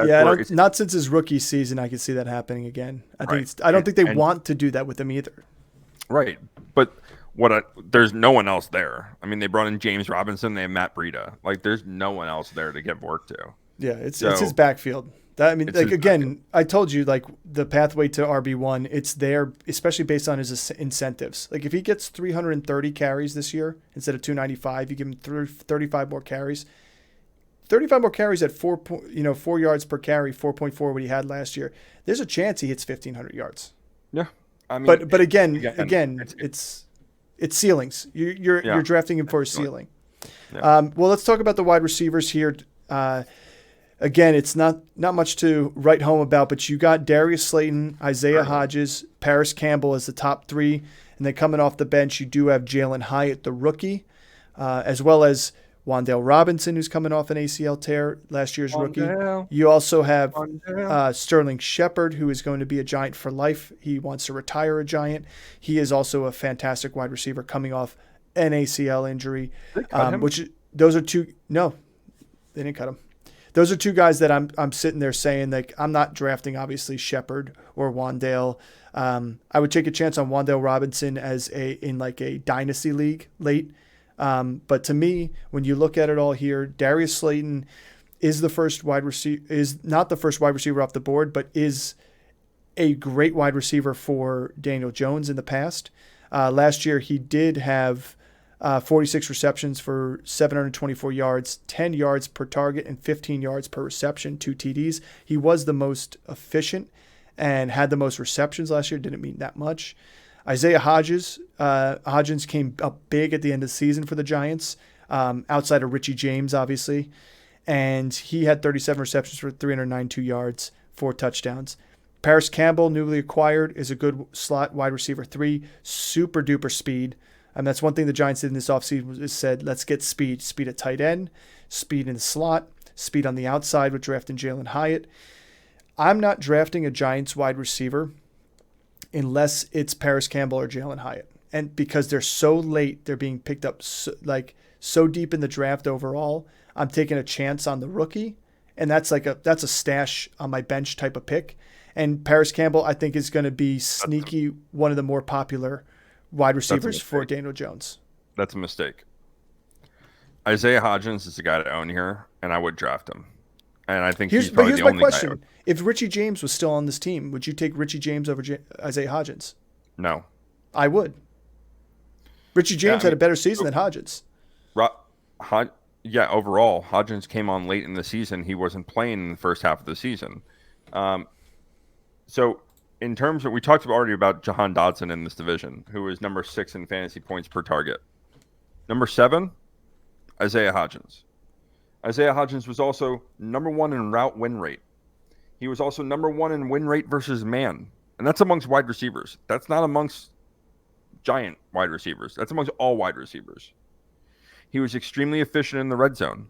not since his rookie season I could see that happening again. I don't think they want to do that with him either. Right, but there's no one else there. I mean, they brought in James Robinson, they have Matt Breida. Like, there's no one else there to give work to. Yeah, it's his backfield. I told you, like, the pathway to RB1, it's there, especially based on his incentives. Like, if he gets 330 carries this year instead of 295, you give him 35 more carries. 35 more carries at 4 yards per carry, 4.4 what he had last year. There's a chance he hits 1,500 yards. Yeah, I mean, but again, it's ceilings. You're drafting him for a ceiling. Yeah. Well, let's talk about the wide receivers here. Again, it's not much to write home about, but you got Darius Slayton, Isaiah Hodgins, Paris Campbell as the top 3. And then coming off the bench, you do have Jalen Hyatt, the rookie, as well as Wan'Dale Robinson, who's coming off an ACL tear, last year's rookie. You also have Sterling Shepard, who is going to be a Giant for life. He wants to retire a Giant. He is also a fantastic wide receiver coming off an ACL injury. Those are two. No, they didn't cut him. Those are 2 guys that I'm sitting there saying, like, I'm not drafting obviously Shepard or Wan'Dale. I would take a chance on Wan'Dale Robinson in a dynasty league late. But to me, when you look at it all here, Darius Slayton is not the first wide receiver off the board, but is a great wide receiver for Daniel Jones in the past. Last year, he did have 46 receptions for 724 yards, 10 yards per target, and 15 yards per reception, 2 TDs. He was the most efficient and had the most receptions last year. Didn't mean that much. Isaiah Hodgins came up big at the end of the season for the Giants, outside of Richie James, obviously. And he had 37 receptions for 392 yards, 4 touchdowns. Paris Campbell, newly acquired, is a good slot wide receiver 3, super duper speed. And that's one thing the Giants did in this offseason is said, let's get speed. Speed at tight end, speed in the slot, speed on the outside with drafting Jalen Hyatt. I'm not drafting a Giants wide receiver unless it's Paris Campbell or Jalen Hyatt. And because they're so late, they're being picked up so deep in the draft overall, I'm taking a chance on the rookie. And that's a stash on my bench type of pick. And Paris Campbell, I think, is going to be sneaky one of the more popular wide receivers for Daniel Jones. That's a mistake. Isaiah Hodgins is the guy to own here, and I would draft him. And I think he's probably the only guy. Here's my question. If Richie James was still on this team, would you take Richie James over Isaiah Hodgins? No. I would. Richie James had a better season than Hodgins. Overall, Hodgins came on late in the season. He wasn't playing in the first half of the season. So in terms of, we talked already about Jahan Dotson in this division, who is number 6 in fantasy points per target. Number 7, Isaiah Hodgins. Isaiah Hodgins was also number 1 in route win rate. He was also number 1 in win rate versus man. And that's amongst wide receivers. That's not amongst giant wide receivers. That's amongst all wide receivers. He was extremely efficient in the red zone.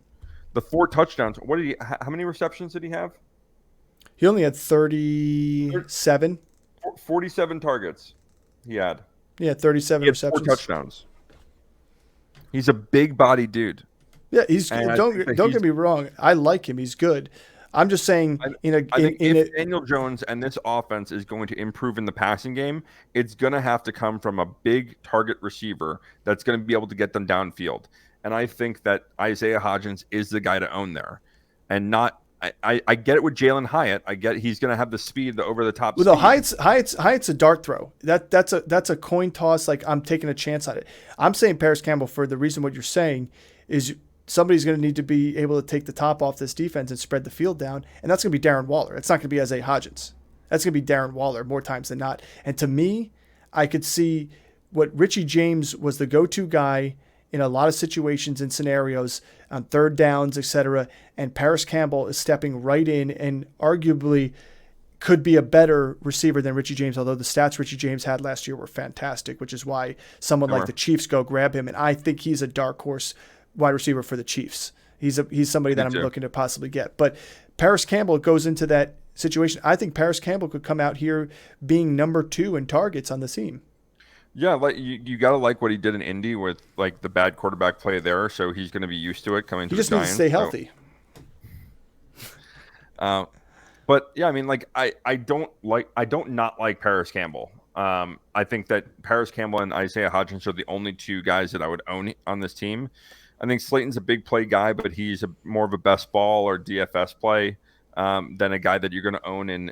The 4 touchdowns. How many receptions did he have? He only had 37. 47 targets he had. Yeah, 37 receptions. 4 touchdowns. He's a big body dude. Yeah, don't get me wrong. I like him. He's good. I'm just saying if Daniel Jones and this offense is going to improve in the passing game, it's going to have to come from a big target receiver that's going to be able to get them downfield. And I think that Isaiah Hodgins is the guy to own there. And not I get it with Jalen Hyatt. I get he's going to have the speed, the over-the-top speed. No, Hyatt's a dart throw. That's a coin toss. Like, I'm taking a chance on it. I'm saying Paris Campbell for the reason what you're saying is somebody's going to need to be able to take the top off this defense and spread the field down, and that's going to be Darren Waller. It's not going to be Isaiah Hodgins. That's going to be Darren Waller more times than not. And to me, I could see what Richie James was the go-to guy in a lot of situations and scenarios on third downs, etc. And Paris Campbell is stepping right in and arguably could be a better receiver than Richie James, although the stats Richie James had last year were fantastic, which is why someone like the Chiefs go grab him. And I think he's a dark horse wide receiver for the Chiefs. He's somebody that I'm looking to possibly get. But Paris Campbell goes into that situation. I think Paris Campbell could come out here being number 2 in targets on the team. Yeah, like you got to like what he did in Indy with like the bad quarterback play there, so he's going to be used to it coming to the Giants. He just needs to stay healthy. But yeah, I mean, like I don't not like Paris Campbell. I think that Paris Campbell and Isaiah Hodgins are the only 2 guys that I would own on this team. I think Slayton's a big play guy, but he's more of a best ball or DFS play than a guy that you're going to own in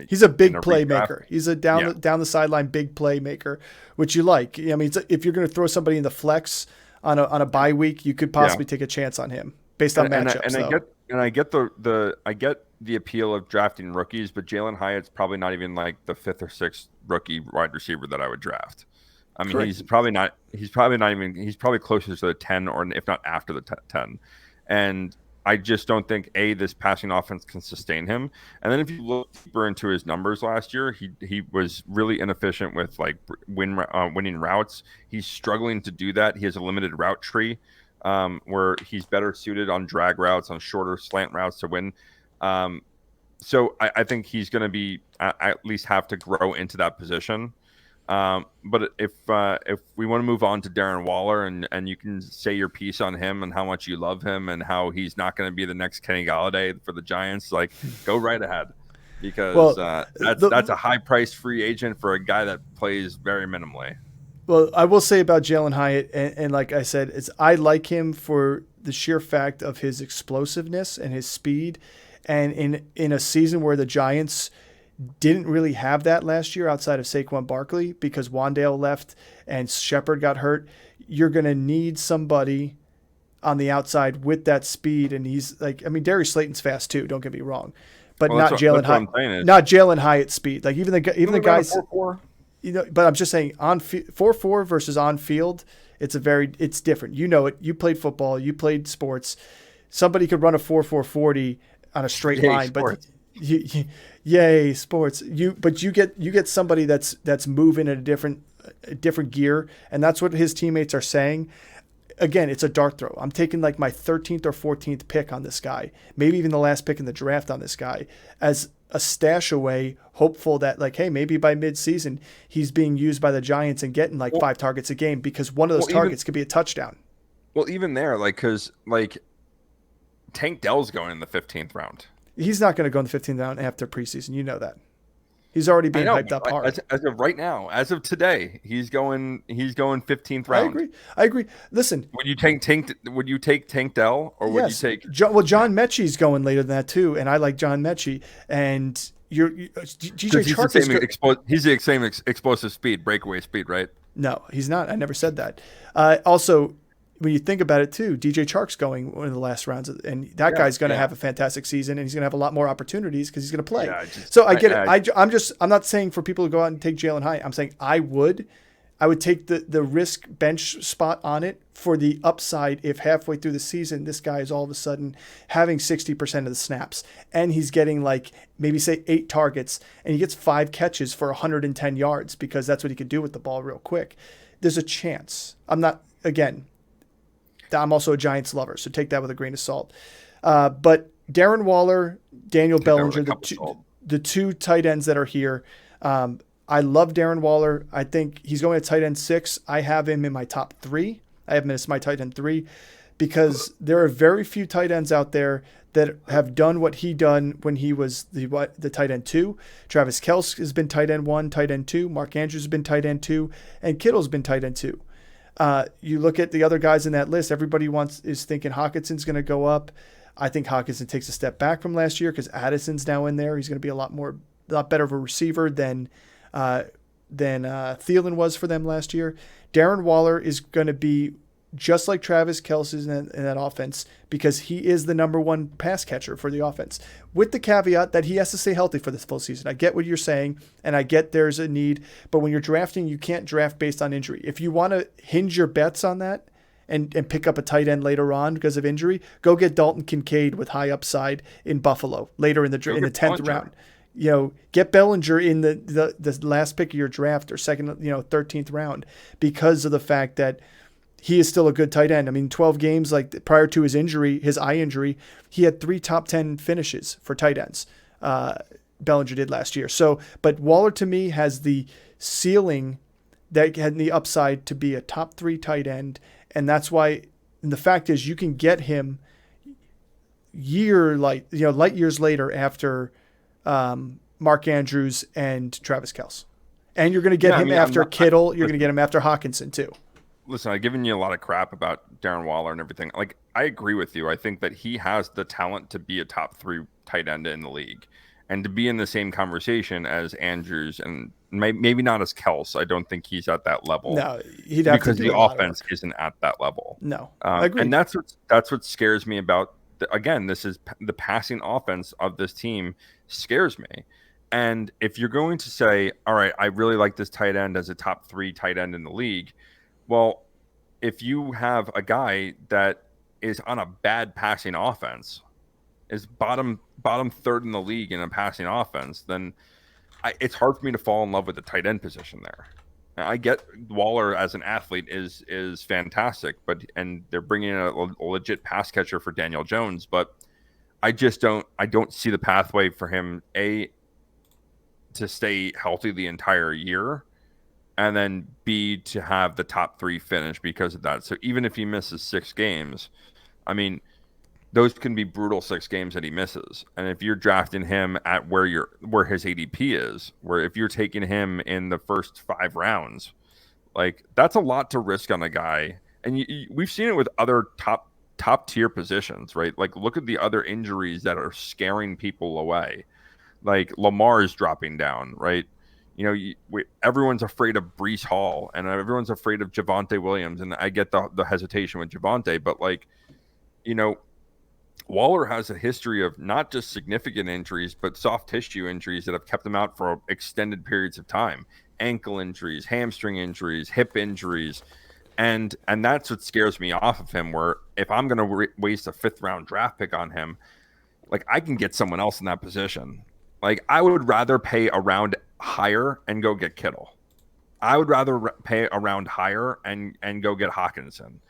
he's a big playmaker. He's a down the sideline big playmaker, which you like. I mean, if you're going to throw somebody in the flex on a bye week, you could possibly take a chance on him based on matchups. I get the appeal of drafting rookies, but Jalen Hyatt's probably not even like the 5th or 6th rookie wide receiver that I would draft. I mean, he's probably closer to the 10 or if not after the 10. And I just don't think this passing offense can sustain him. And then if you look deeper into his numbers last year, he was really inefficient with like winning routes. He's struggling to do that. He has a limited route tree where he's better suited on drag routes, on shorter slant routes to win. So I think he's going to be at least have to grow into that position. But if we want to move on to Darren Waller and you can say your piece on him and how much you love him and how he's not going to be the next Kenny Golladay for the Giants, like go right ahead because that's a high-priced free agent for a guy that plays very minimally. Well, I will say about Jalen Hyatt, and like I said, I like him for the sheer fact of his explosiveness and his speed, and in a season where the Giants didn't really have that last year outside of Saquon Barkley because Wandale left and Shepard got hurt. You're going to need somebody on the outside with that speed, and he's like, I mean, Darius Slayton's fast too. Don't get me wrong, but Well, not Jalen that's what Hyatt. I'm saying is Not Jalen Hyatt speed. Like even the guys, 4-4. But I'm just saying 4-4 versus on field. It's different. You know it. You played football. You played sports. Somebody could run a 4.40 on a straight line, Sports. but yay sports. But you get somebody that's moving at a different gear, and that's what his teammates are saying. Again, it's a dart throw. I'm taking like my 13th or 14th pick on this guy, maybe even the last pick in the draft on this guy, as a stash away, hopeful that like, hey, maybe by midseason he's being used by the Giants and getting like 5 targets a game because one of those targets could be a touchdown. Well, even there, like, because like Tank Dell's going in the 15th round. He's not going to go in the 15th round after preseason. You know that. He's already being hyped up hard. As of right now, as of today, he's going 15th round. I agree. Listen, would you take Tank Dell or would you take John Mechie's going later than that too, and I like John Mechie. And DJ Chark he's the same explosive speed, breakaway speed, right? No, he's not. I never said that. Also, when you think about it too, DJ Chark's going one of the last rounds, and that guy's going to have a fantastic season, and he's going to have a lot more opportunities because he's going to play. So I get it. I'm not saying for people to go out and take Jalen Hyatt. I'm saying I would take the risk bench spot on it for the upside if halfway through the season this guy is all of a sudden having 60% of the snaps and he's getting like maybe say 8 targets and he gets 5 catches for 110 yards because that's what he could do with the ball real quick. There's a chance. I'm also a Giants lover, so take that with a grain of salt. But Darren Waller, Daniel Bellinger, the two tight ends that are here. I love Darren Waller. I think he's going to tight end 6. I have him in my top 3. I have him as my tight end 3 because there are very few tight ends out there that have done what he done when he was the tight end 2. Travis Kelce has been tight end 1, tight end 2. Mark Andrews has been tight end 2, and Kittle's been tight end 2. You look at the other guys in that list, everybody is thinking Hawkinson's going to go up. I think Hawkinson takes a step back from last year because Addison's now in there. He's going to be a lot better of a receiver than Thielen was for them last year. Darren Waller is going to be just like Travis Kelce in that offense because he is the number 1 pass catcher for the offense, with the caveat that he has to stay healthy for this full season. I get what you're saying, and I get there's a need, but when you're drafting, you can't draft based on injury. If you want to hinge your bets on that and pick up a tight end later on because of injury, go get Dalton Kincaid with high upside in Buffalo later in the 10th round. Get Bellinger in the last pick of your draft or second, 13th round because of the fact that he is still a good tight end. I mean, 12 games like prior to his injury, his eye injury, he had 3 top 10 finishes for tight ends. Bellinger did last year. But Waller to me has the ceiling that had the upside to be a top 3 tight end, and that's why. And the fact is, you can get him light years later after Mark Andrews and Travis Kelce, and you're going to get him after Kittle. You're going to get him after Hawkinson too. Listen, I've given you a lot of crap about Darren Waller and everything. Like, I agree with you. I think that he has the talent to be a top 3 tight end in the league and to be in the same conversation as Andrews and maybe not as Kelce. I don't think he's at that level. No, he'd have because to do the offense isn't at that level. No, I agree. And that's what scares me about. This is the passing offense of this team scares me. And if you're going to say, all right, I really like this tight end as a top 3 tight end in the league. Well, if you have a guy that is on a bad passing offense, is bottom 3rd in the league in a passing offense, then it's hard for me to fall in love with the tight end position there. I get Waller as an athlete is fantastic, and they're bringing in a legit pass catcher for Daniel Jones, but I don't see the pathway for him to stay healthy the entire year. And then B, to have the top 3 finish because of that. So even if he misses 6 games, I mean, those can be brutal 6 games that he misses. And if you're drafting him at where his ADP is, where if you're taking him in the first 5 rounds, like that's a lot to risk on a guy. And we've seen it with other top tier positions, right? Like look at the other injuries that are scaring people away. Like Lamar is dropping down, right? Everyone's afraid of Breece Hall and everyone's afraid of Javonte Williams, and I get the hesitation with Javonte, but like, you know, Waller has a history of not just significant injuries, but soft tissue injuries that have kept him out for extended periods of time. Ankle injuries, hamstring injuries, hip injuries, and that's what scares me off of him. Where if I'm going to waste a 5th-round draft pick on him, like I can get someone else in that position. Like I would rather pay a round higher and go get Kittle. I would rather pay a round higher and go get Hawkinson.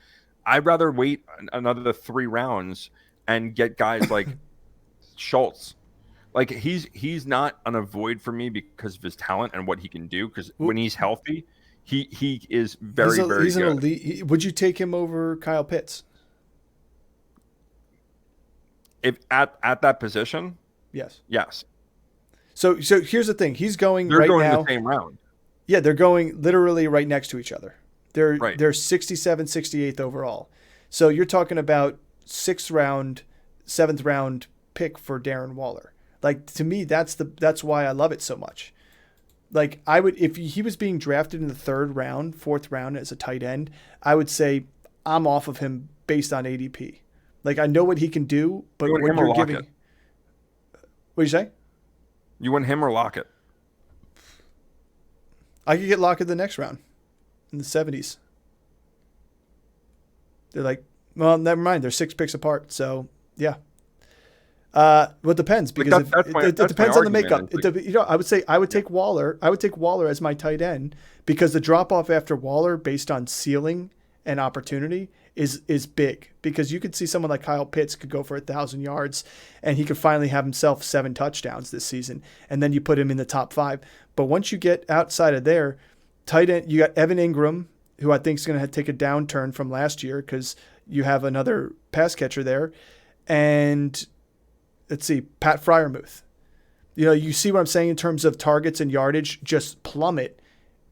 I'd rather wait another 3 rounds and get guys like Schultz. Like he's not an avoid for me because of his talent and what he can do. Because when he's healthy, he is very he's good. An elite. Would you take him over Kyle Pitts? If at that position, yes. So here's the thing. He's going they're right going now. The same round. Yeah, they're going literally right next to each other. They're 67, 68th overall. So you're talking about 6th round, 7th round pick for Darren Waller. Like to me, that's why I love it so much. Like I would, if he was being drafted in the 3rd round, 4th round as a tight end, I would say I'm off of him based on ADP. Like I know what he can do, but what you're giving. What do you say? You want him or Lockett? I could get Lockett the next round in the 70s. They're like, well, never mind. They're 6 picks apart. So yeah. Well, it depends because it depends on the makeup. I would say I would take Waller. I would take Waller as my tight end because the drop off after Waller based on ceiling and opportunity is big, because you could see someone like Kyle Pitts could go for 1,000 yards and he could finally have himself 7 touchdowns this season. And then you put him in the top 5. But once you get outside of there, tight end, you got Evan Ingram, who I think is going to take a downturn from last year because you have another pass catcher there. And let's see, Pat Freiermuth. You see what I'm saying in terms of targets and yardage just plummet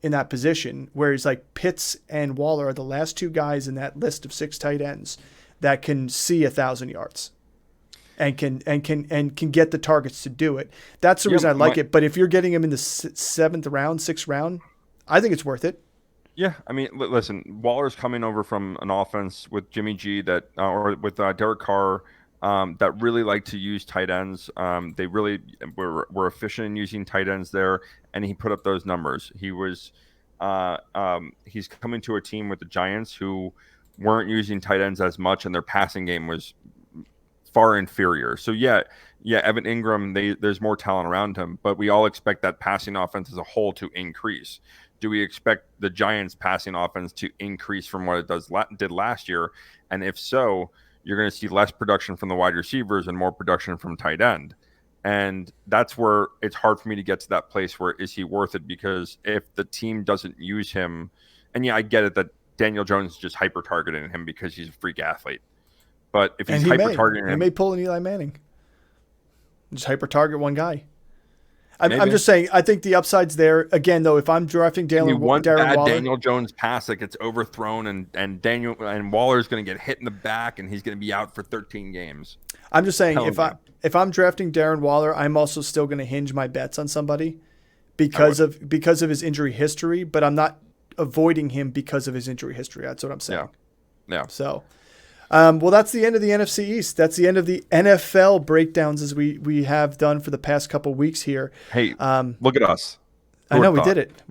in that position, whereas like Pitts and Waller are the last 2 guys in that list of 6 tight ends that can see 1,000 yards and can get the targets to do it. That's the reason I like it. But if you're getting him in the 7th round, 6th round, I think it's worth it. Yeah, I mean, listen, Waller's coming over from an offense with Jimmy G or with Derek Carr that really like to use tight ends. They really were efficient in using tight ends there, and he put up those numbers. He's coming to a team with the Giants who weren't using tight ends as much, and their passing game was far inferior. So yeah, Evan Ingram, there's more talent around him, but we all expect that passing offense as a whole to increase. Do we expect the Giants' passing offense to increase from what it did last year? And if so, you're going to see less production from the wide receivers and more production from tight end. And that's where it's hard for me to get to that place where is he worth it? Because if the team doesn't use him, and yeah, I get it that Daniel Jones is just hyper-targeting him because he's a freak athlete. But if he's hyper-targeting him... He may pull an Eli Manning. Just hyper-target one guy. I'm just saying, I think the upside's there. Again, though, if I'm drafting Darren Waller, Daniel Jones pass that gets overthrown, and Waller's going to get hit in the back, and he's going to be out for 13 games. I'm just saying, if I'm drafting Darren Waller, I'm also still going to hinge my bets on somebody because of his injury history, but I'm not avoiding him because of his injury history. That's what I'm saying. Yeah. So. Well, that's the end of the NFC East. That's the end of the NFL breakdowns as we have done for the past couple weeks here. Hey, look at us. I know we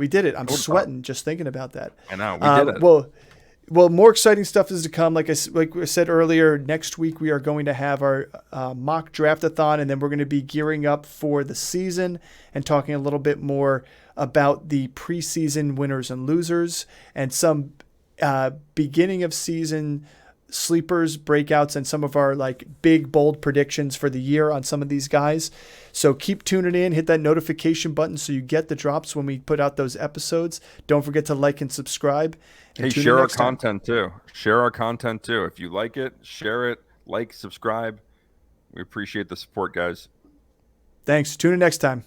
did it. I'm sweating just thinking about that. I know we did it. Well, more exciting stuff is to come. Like I said earlier, next week we are going to have our mock draft-a-thon, and then we're going to be gearing up for the season and talking a little bit more about the preseason winners and losers and some beginning of season sleepers, breakouts, and some of our like big bold predictions for the year on some of these guys. So keep tuning in, hit that notification button so you get the drops when we put out those episodes. Don't forget to like and subscribe. And share our content too. Share our content too. If you like it, share it, like, subscribe. We appreciate the support, guys. Thanks. Tune in next time.